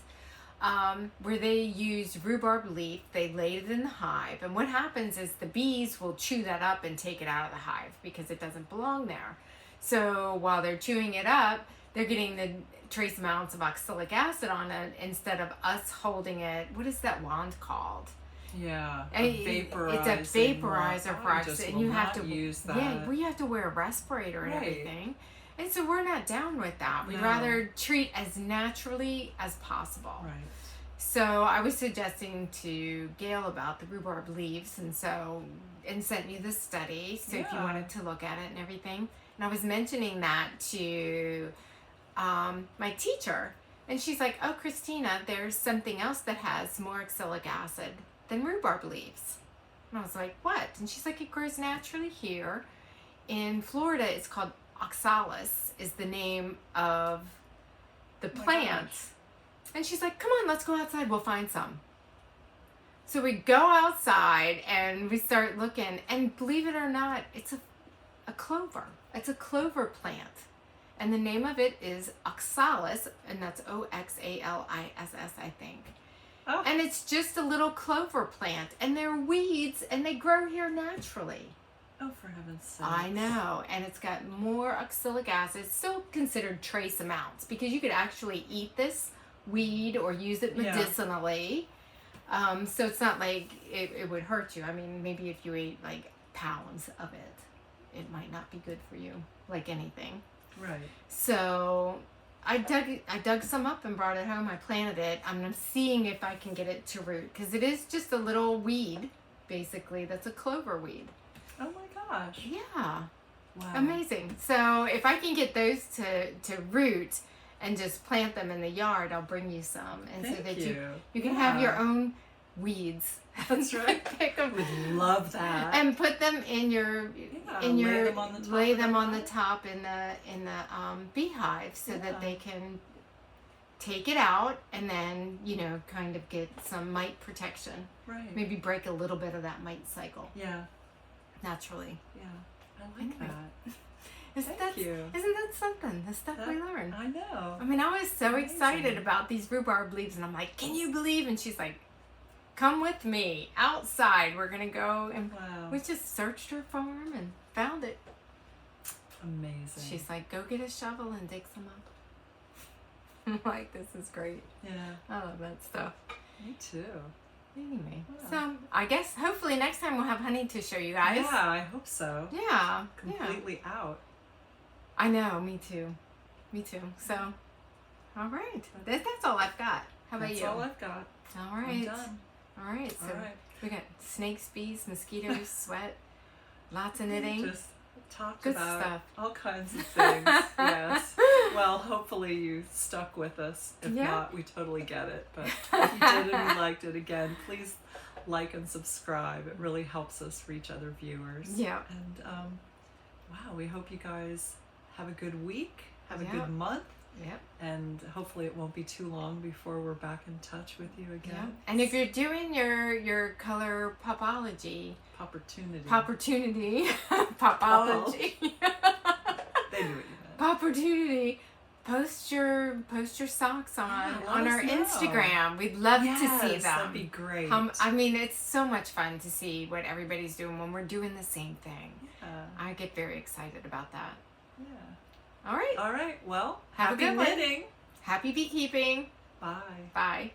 where they use rhubarb leaf, they laid it in the hive, and what happens is the bees will chew that up and take it out of the hive because it doesn't belong there. So while they're chewing it up, they're getting the trace amounts of oxalic acid on it instead of us holding it. What is that wand called? Yeah, It's a vaporizer for oxygen, and you have to use that. Yeah, we have to wear a respirator and Right. everything. And so we're not down with that. We'd No. rather treat as naturally as possible. Right. So I was suggesting to Gayle about the rhubarb leaves, and sent you this study. So if you Yeah. wanted to look at it and everything, and I was mentioning that to my teacher, and she's like, "Oh, Christina, there's something else that has more oxalic acid than rhubarb leaves." And I was like, "What?" And she's like, "It grows naturally here in Florida. It's called oxalis, is the name of the Oh my plant." gosh. And she's like, "Come on, let's go outside. We'll find some." So we go outside and we start looking, and believe it or not, it's a clover. It's a clover plant. And the name of it is oxalis, and that's Oxaliss, I think. Oh. And it's just a little clover plant, and they're weeds, and they grow here naturally. Oh, for heaven's sake. I know, and it's got more oxalic acid. It's still considered trace amounts because you could actually eat this weed or use it Yeah. medicinally. So it's not like it would hurt you. I mean, maybe if you ate like pounds of it, it might not be good for you, like anything. Right. So I dug some up and brought it home. I planted it. I'm seeing if I can get it to root because it is just a little weed, basically. That's a clover weed. Oh my gosh. Yeah. Wow. Amazing. So if I can get those to root and just plant them in the yard, I'll bring you some, and Thank so that you. you can Yeah. have your own weeds. That's right. Pick them Would love that. and put them in your lay them on the top lay of them the on the hive. top in the beehive so Yeah. that they can take it out and then kind of get some mite protection. Right. Maybe break a little bit of that mite cycle Yeah. naturally. Yeah. I like Anyway. that. Isn't Thank you. that something? The stuff we That- learn. I know. I mean, I was so Amazing. excited about these rhubarb leaves, and I'm like, "Can you believe?" And she's like, "Come with me outside. We're gonna go." And Wow. we just searched her farm and found it. Amazing. She's like, "Go get a shovel and dig some up." I'm like, "This is great. Yeah. I love that stuff." Me too. Anyway, Wow. so I guess hopefully next time we'll have honey to show you guys. Yeah, I hope so. Yeah. Completely out. I know. Me too. Me too. So, all right. That's all I've got. How about That's you? all I've got. All I'm right. done. All right. So All right. we got snakes, bees, mosquitoes, sweat, lots of knitting. Just talked Good about stuff. all kinds of things. Yes. Well, hopefully you stuck with us. If Yeah. not, we totally get it. But if you did and you liked it, again, please like and subscribe. It really helps us reach other viewers. Yeah. And wow, we hope you guys have a good week, have a Yeah. good month. Yep. And hopefully it won't be too long before we're back in touch with you again. Yeah. And if you're doing your color popology, Popportunity. popology, They knew what you meant. Popportunity, post your socks on Yeah, on let our us know. Instagram. We'd love to see Yes, them. that'd be great. I mean, it's so much fun to see what everybody's doing when we're doing the same thing. I get very excited about that. Yeah. All right. All right. Well, Have a happy good one. knitting. Happy beekeeping. Bye. Bye.